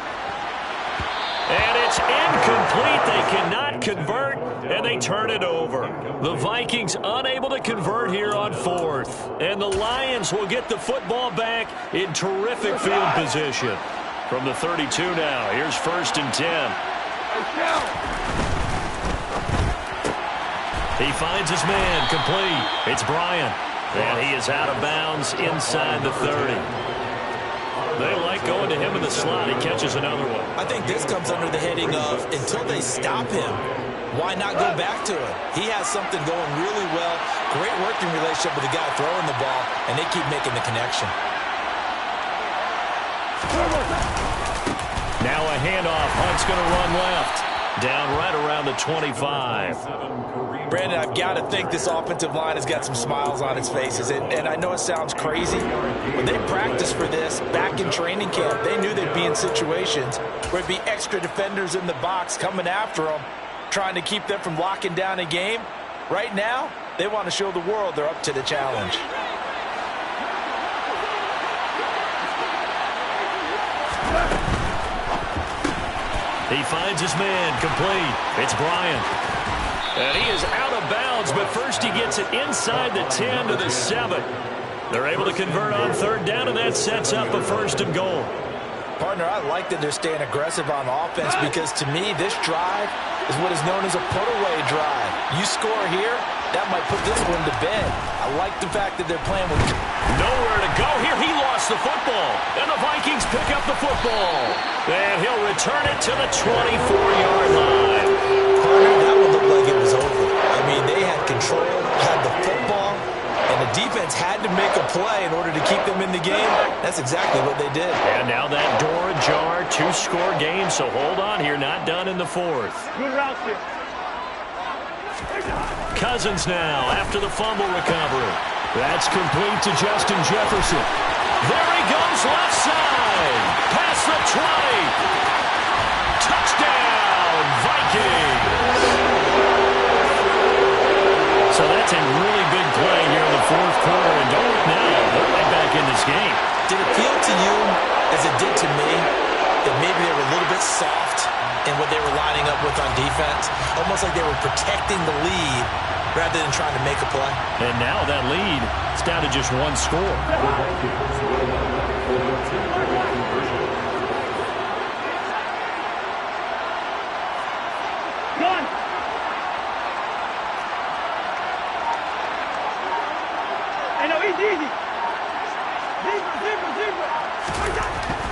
Speaker 1: And it's incomplete. They cannot convert, and they turn it over. The Vikings unable to convert here on 4th. And the Lions will get the football back in terrific field position. From the 32 now, here's 1st and 10. He finds his man, complete. It's Bryant. And he is out of bounds inside the 30. They like going to him in the slot. He catches another one.
Speaker 3: I think this comes under the heading of until they stop him, why not go back to it? He has something going really well. Great working relationship with the guy throwing the ball, and they keep making the connection.
Speaker 1: Now a handoff. Hunt's going to run left. Down right around the 25.
Speaker 3: Brandon, I've got to think this offensive line has got some smiles on its faces. And I know it sounds crazy, but they practiced for this back in training camp. They knew they'd be in situations where it'd be extra defenders in the box coming after them, trying to keep them from locking down a game. Right now, they want to show the world they're up to the challenge.
Speaker 1: He finds his man, complete. It's Bryant. And he is out of bounds, but first he gets it inside the 10 to the 7. They're able to convert on 3rd down, and that sets up a 1st and goal.
Speaker 3: Partner, I like that they're staying aggressive on offense because, to me, this drive is what is known as a put-away drive. You score here, that might put this one to bed. I like the fact that they're playing with
Speaker 1: nowhere to go here. He lost the football, and the Vikings pick up the football. And he'll return it to the 24-yard line.
Speaker 3: Partner, that one looked like it was over. I mean, they had control, had the football, and the defense had to make a play in order to keep them in the game. That's exactly what they did.
Speaker 1: And now that door ajar, 2-score game, so hold on here, not done in the 4th.
Speaker 5: Good route here.
Speaker 1: Cousins now after the fumble recovery.
Speaker 4: That's complete to Justin Jefferson.
Speaker 1: There he goes left side. Past the 20. Touchdown, Vikings. So that's a really big play here in the fourth quarter. And don't look now, they're right back in this game.
Speaker 3: Did it feel to you, as it did to me, that maybe they were a little bit soft in what they were lining up with on defense? Almost like they were protecting the lead rather than trying to make a play.
Speaker 1: And now that lead is down to just one score.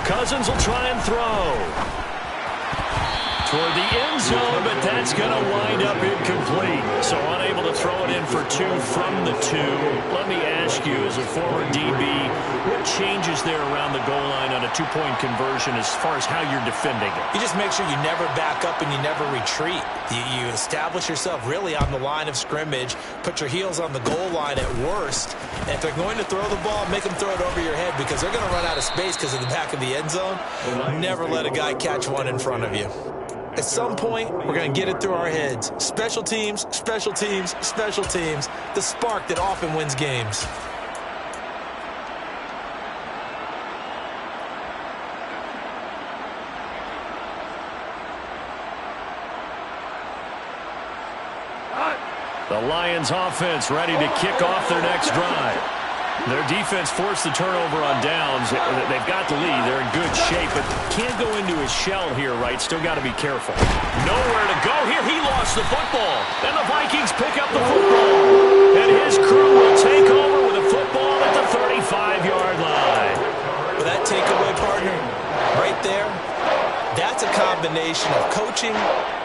Speaker 1: Cousins will try and throw toward the end zone, but that's going to wind up incomplete. So unable to throw it in for 2 from the 2. Let me ask you, as a former DB, what changes there around the goal line on a 2-point conversion as far as how you're defending it?
Speaker 3: You just make sure you never back up and you never retreat. You establish yourself really on the line of scrimmage, put your heels on the goal line at worst, and if they're going to throw the ball, make them throw it over your head because they're going to run out of space because of the back of the end zone. Never let a guy catch one in front of you. At some point, we're going to get it through our heads. Special teams, special teams, special teams. The spark that often wins games.
Speaker 1: The Lions offense ready to kick off their next drive. Their defense forced the turnover on downs. They've got the lead. They're in good shape, but can't go into his shell here, right? Still got to be careful. Nowhere to go here. He lost the football. And the Vikings pick up the football. And his crew will take over with a football at the 35-yard line.
Speaker 3: With that takeaway, partner, right there, that's a combination of coaching,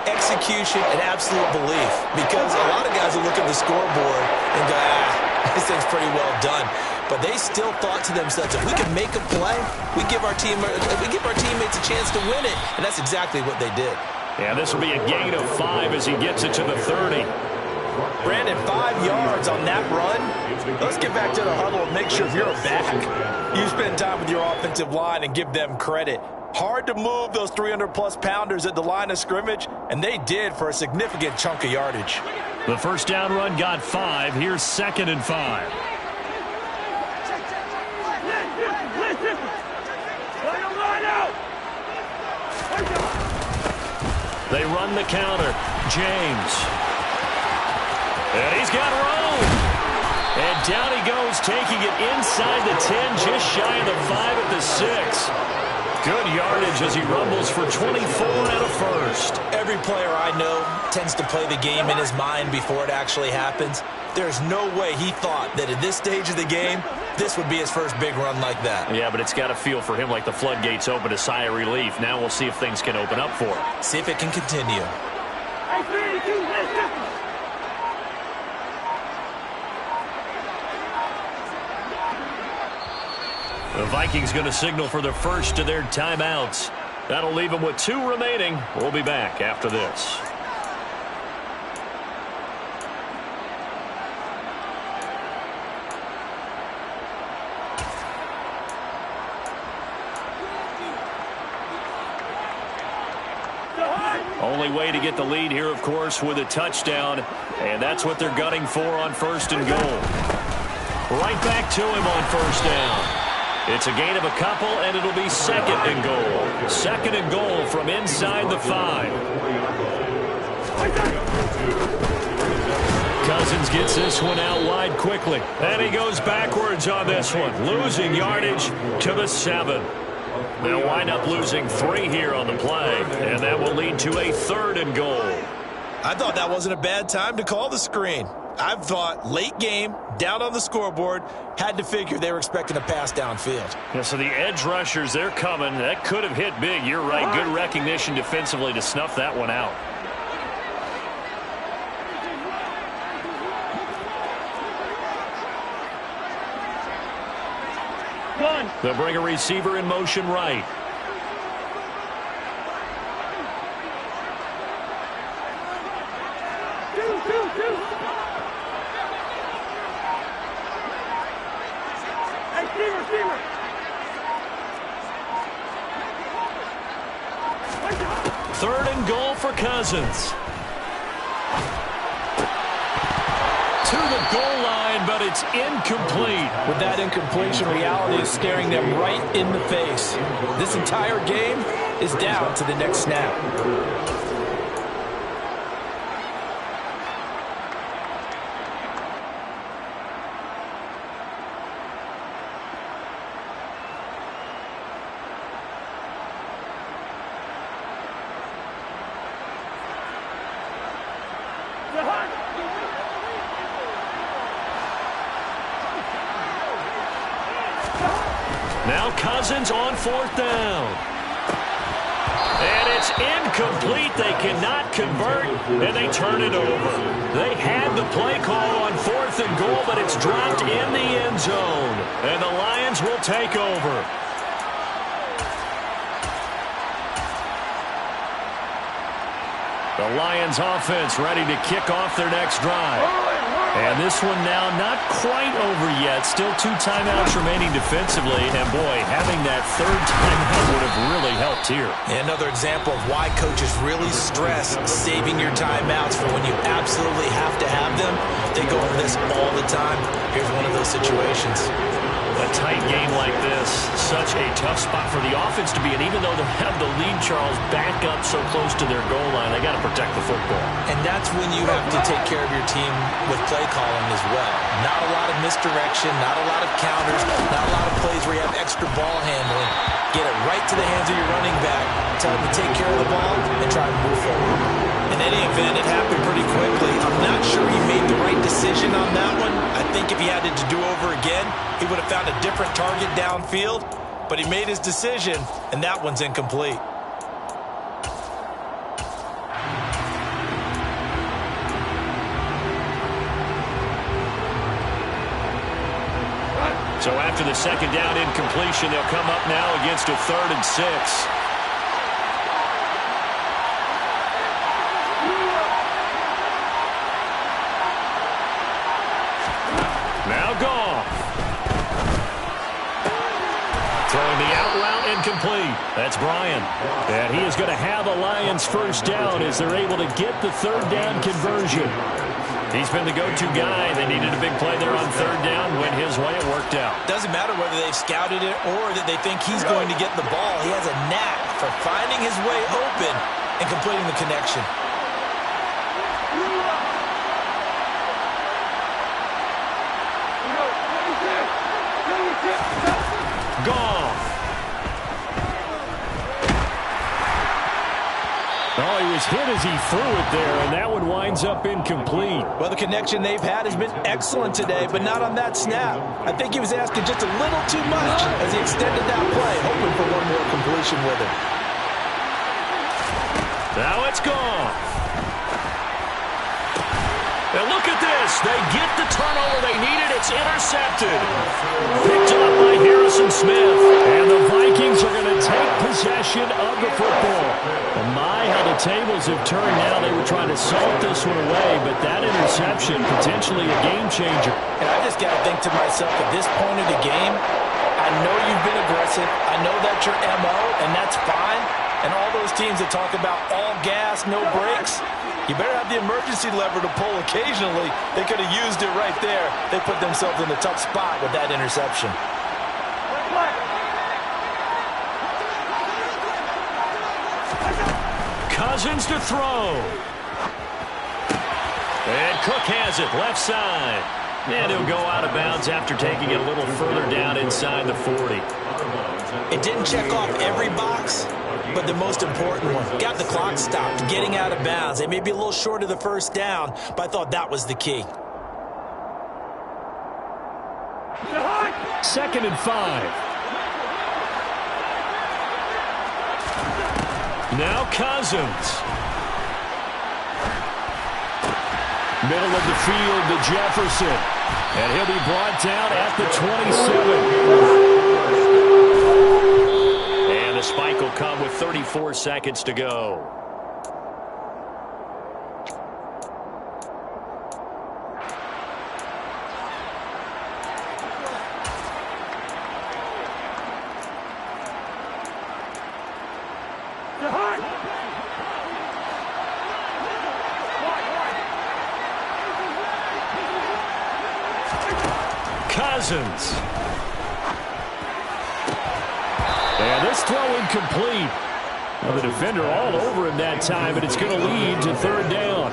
Speaker 3: execution, and absolute belief. Because a lot of guys will look at the scoreboard and go, this thing's pretty well done. But they still thought to themselves, if we can make a play, we give our teammates a chance to win it. And that's exactly what they did.
Speaker 1: Yeah, this will be a gain of 5 as he gets it to the 30.
Speaker 3: Brandon, 5 yards on that run. Let's get back to the huddle and make sure you're back. You spend time with your offensive line and give them credit. Hard to move those 300-plus pounders at the line of scrimmage, and they did for a significant chunk of yardage.
Speaker 1: The first down run got 5. Here's 2nd and 5. They run the counter. James. And he's got room. And down he goes, taking it inside the 10, just shy of the 5 at the 6. Good yardage as he rumbles for 24 and a first.
Speaker 3: Every player I know tends to play the game in his mind before it actually happens. There's no way he thought that at this stage of the game, this would be his first big run like that.
Speaker 1: Yeah, but it's got to feel for him like the floodgates open, a sigh of relief. Now we'll see if things can open up for him.
Speaker 3: See if it can continue.
Speaker 1: The Vikings going to signal for the first of their timeouts. That'll leave them with 2 remaining. We'll be back after this. Only way to get the lead here, of course, with a touchdown. And that's what they're gunning for on 1st and goal. Right back to him on 1st down. It's a gain of a couple, and it'll be 2nd and goal. 2nd and goal from inside the 5. Cousins gets this one out wide quickly. And he goes backwards on this one, losing yardage to the 7. They'll wind up losing 3 here on the play, and that will lead to a 3rd and goal.
Speaker 3: I thought that wasn't a bad time to call the screen. I thought late game, down on the scoreboard, had to figure they were expecting a pass downfield.
Speaker 1: Yeah, so the edge rushers, they're coming. That could have hit big. You're right. Good recognition defensively to snuff that one out. They'll bring a receiver in motion right. Third and goal for Cousins. To the goal line, but it's incomplete.
Speaker 3: With that incompletion, reality is staring them right in the face. This entire game is down to the next snap.
Speaker 1: Now Cousins on fourth down. And it's incomplete. They cannot convert, and they turn it over. They had the play call on fourth and goal, but it's dropped in the end zone. And the Lions will take over. The Lions offense ready to kick off their next drive. And this one now not quite over yet. Still 2 timeouts remaining defensively. And, boy, having that third timeout would have really helped here.
Speaker 3: Another example of why coaches really stress saving your timeouts for when you absolutely have to have them. They go over this all the time. Here's one of those situations.
Speaker 1: A tight game like this, such a tough spot for the offense to be in. Even though they have the lead, Charles, back up so close to their goal line, they got to protect the football.
Speaker 3: And that's when you have to take care of your team with play calling as well. Not a lot of misdirection, not a lot of counters, not a lot of plays where you have extra ball handling. Get it right to the hands of your running back, tell them to take care of the ball, and try to move forward. In any event, it happened pretty quickly. I'm not sure he made the right decision on that one. I think if he had it to do over again, he would have found a different target downfield. But he made his decision, and that one's incomplete.
Speaker 1: So after the second down incompletion, they'll come up now against a 3rd and 6. Now Goff. Throwing the out route incomplete. That's Bryant. And he is going to have a Lions first down as they're able to get the 3rd down conversion. He's been the go-to guy. They needed a big play there on 3rd down. Went his way. It worked out.
Speaker 3: Doesn't matter whether they've scouted it or that they think he's going to get the ball. He has a knack for finding his way open and completing the connection.
Speaker 1: Goff. Oh, he was hit as he threw it there, and that one winds up incomplete.
Speaker 3: Well, the connection they've had has been excellent today, but not on that snap. I think he was asking just a little too much as he extended that play, hoping for one more completion with it.
Speaker 1: Now it's Goff. And look at this. They get the turnover they needed. It's intercepted. Picked up by Harrison Smith. And the Vikings are going to take possession of the football. And my, how the tables have turned now. They were trying to salt this one away, but that interception, potentially a game changer.
Speaker 3: And I just got to think to myself, at this point of the game, I know you've been aggressive. I know that's your MO, and that's fine. And all those teams that talk about all gas, no brakes, you better have the emergency lever to pull occasionally. They could have used it right there. They put themselves in a tough spot with that interception.
Speaker 1: Cousins to throw. And Cook has it, left side. And he'll go out of bounds after taking it a little further down inside the 40.
Speaker 3: It didn't check off every box, but the most important one. Got the clock stopped, getting out of bounds. They may be a little short of the first down, but I thought that was the key.
Speaker 1: 2nd and 5. Now Cousins. Middle of the field to Jefferson. And he'll be brought down at the 27. And the spike will come with 34 seconds to go. Cousins. And this throw incomplete. Well, the defender all over him that time, but it's going to lead to third down.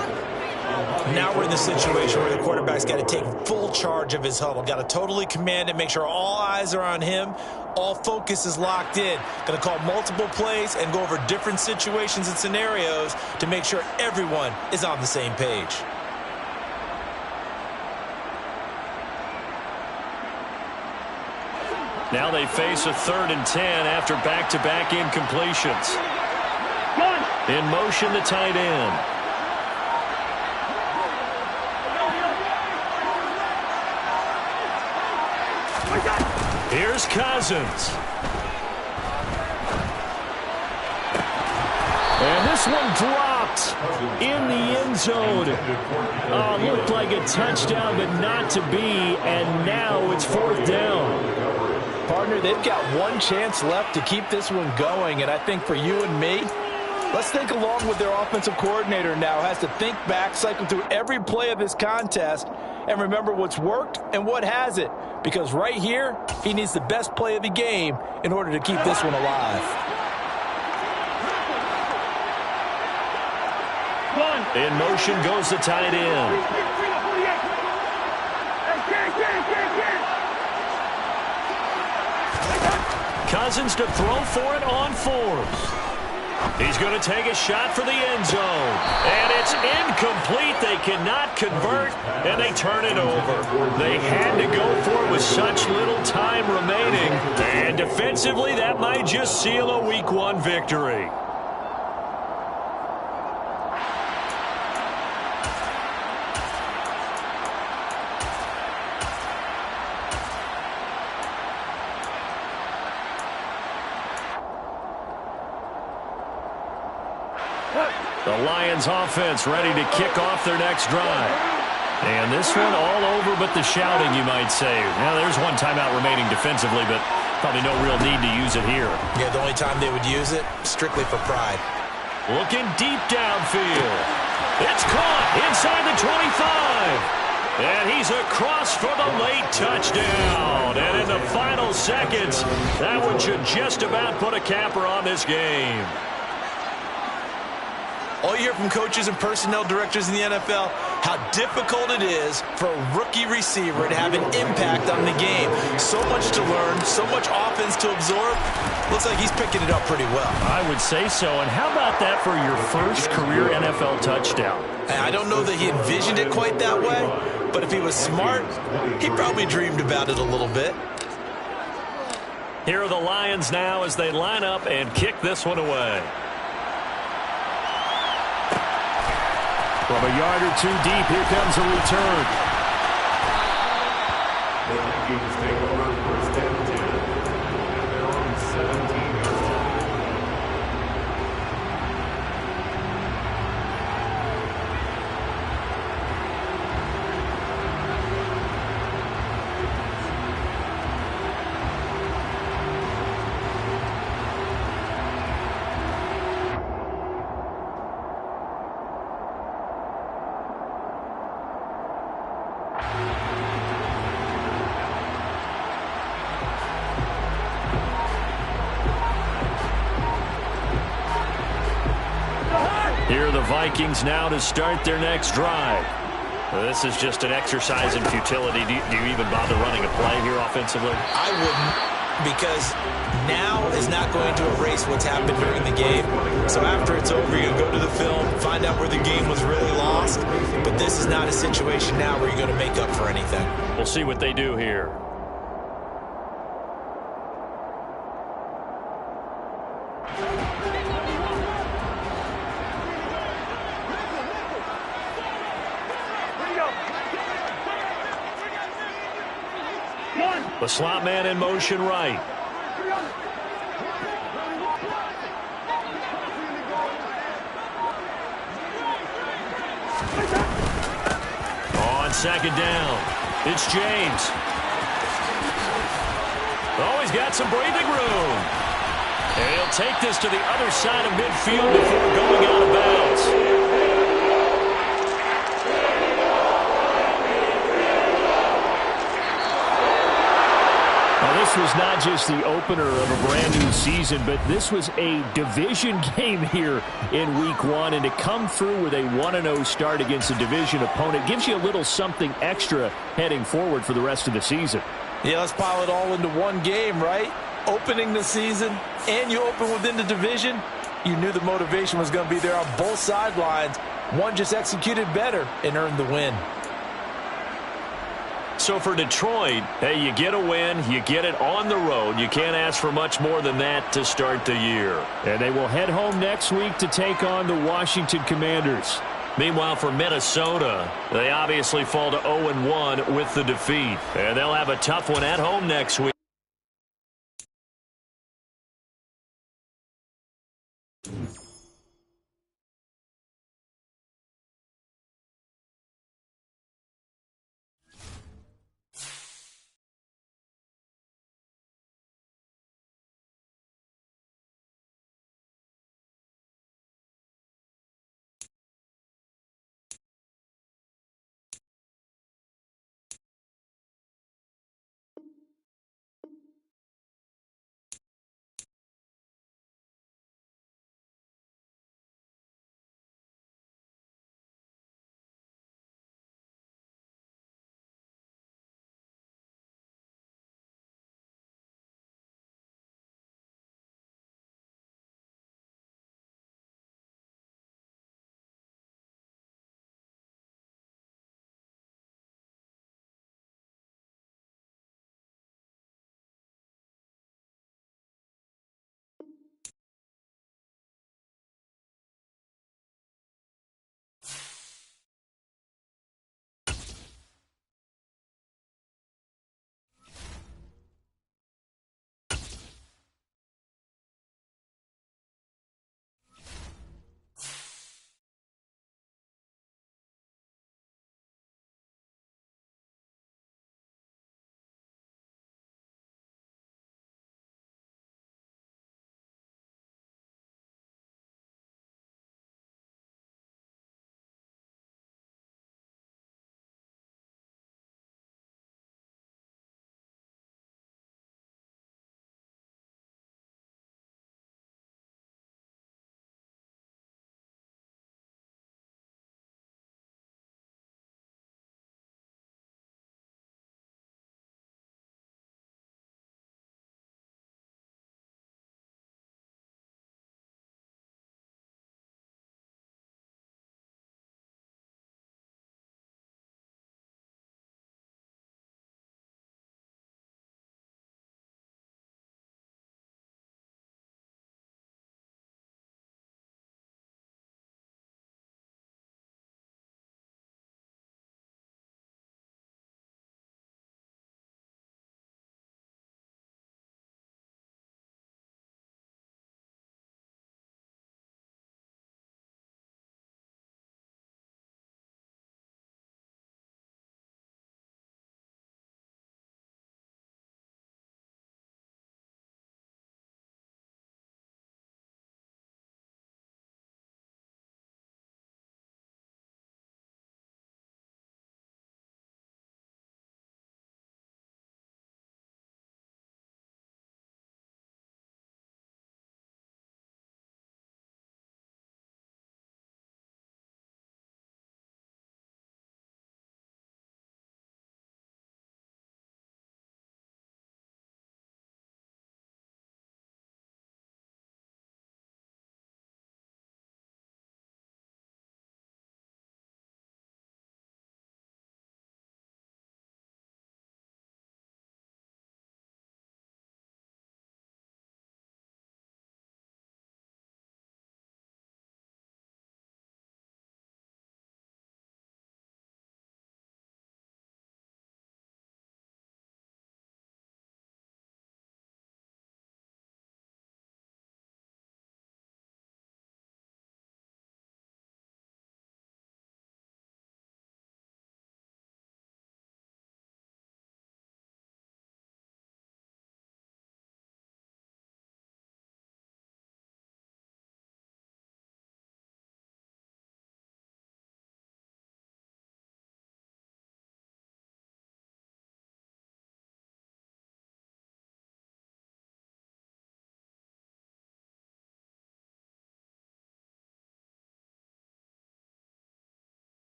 Speaker 3: Now we're in the situation where the quarterback's got to take full charge of his huddle. Got to totally command it, make sure all eyes are on him. All focus is locked in. Going to call multiple plays and go over different situations and scenarios to make sure everyone is on the same page.
Speaker 1: Now they face a 3rd and 10 after back-to-back incompletions. In motion, the tight end. Here's Cousins. And this one dropped in the end zone. Looked like a touchdown, but not to be. And now it's 4th down.
Speaker 3: Partner, they've got one chance left to keep this one going. And I think for you and me, let's think along with their offensive coordinator now. Has to think back, cycle through every play of this contest, and remember what's worked and what hasn't. Because right here, he needs the best play of the game in order to keep this one alive.
Speaker 1: In motion goes the tight end. Cousins to throw for it on 4th. He's going to take a shot for the end zone. And it's incomplete. They cannot convert, and they turn it over. They had to go for it with such little time remaining. And defensively, that might just seal a Week 1 victory. The Lions offense ready to kick off their next drive. And this one all over but the shouting, you might say. Now, there's one timeout remaining defensively, but probably no real need to use it here.
Speaker 3: Yeah, the only time they would use it, strictly for pride.
Speaker 1: Looking deep downfield. It's caught inside the 25. And he's across for the late touchdown. And in the final seconds, that one should just about put a capper on this game.
Speaker 3: All you hear from coaches and personnel directors in the NFL, how difficult it is for a rookie receiver to have an impact on the game. So much to learn, so much offense to absorb. Looks like he's picking it up pretty well.
Speaker 1: I would say so. And how about that for your first career NFL touchdown?
Speaker 3: I don't know that he envisioned it quite that way, but if he was smart, he probably dreamed about it a little bit.
Speaker 1: Here are the Lions now as they line up and kick this one away. From a yard or two deep, here comes a return.
Speaker 2: The Vikings take over 1st and 10 at their own 17-yard line.
Speaker 1: Here are the Vikings now to start their next drive. Well, this is just an exercise in futility. Do you even bother running a play here offensively?
Speaker 3: I wouldn't, because now is not going to erase what's happened during the game. So after it's over, you go to the film, find out where the game was really lost. But this is not a situation now where you're going to make up for anything.
Speaker 1: We'll see what they do here. The slot man in motion right. On 2nd down, it's James. Oh, he's got some breathing room. And he'll take this to the other side of midfield before going out of bounds.
Speaker 4: This was not just the opener of a brand new season, but this was a division game here in Week 1. And to come through with a 1-0 start against a division opponent gives you a little something extra heading forward for the rest of the season.
Speaker 3: Yeah, let's pile it all into one game, right? Opening the season, and you open within the division. You knew the motivation was going to be there on both sidelines. One just executed better and earned the win.
Speaker 1: So for Detroit, hey, you get a win, you get it on the road. You can't ask for much more than that to start the year.
Speaker 4: And they will head home next week to take on the Washington Commanders.
Speaker 1: Meanwhile, for Minnesota, they obviously fall to 0-1 with the defeat. And they'll have a tough one at home next week.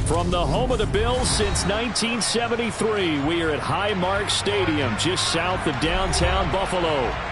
Speaker 4: From the home of the Bills since 1973, we are at Highmark Stadium, just south of downtown Buffalo.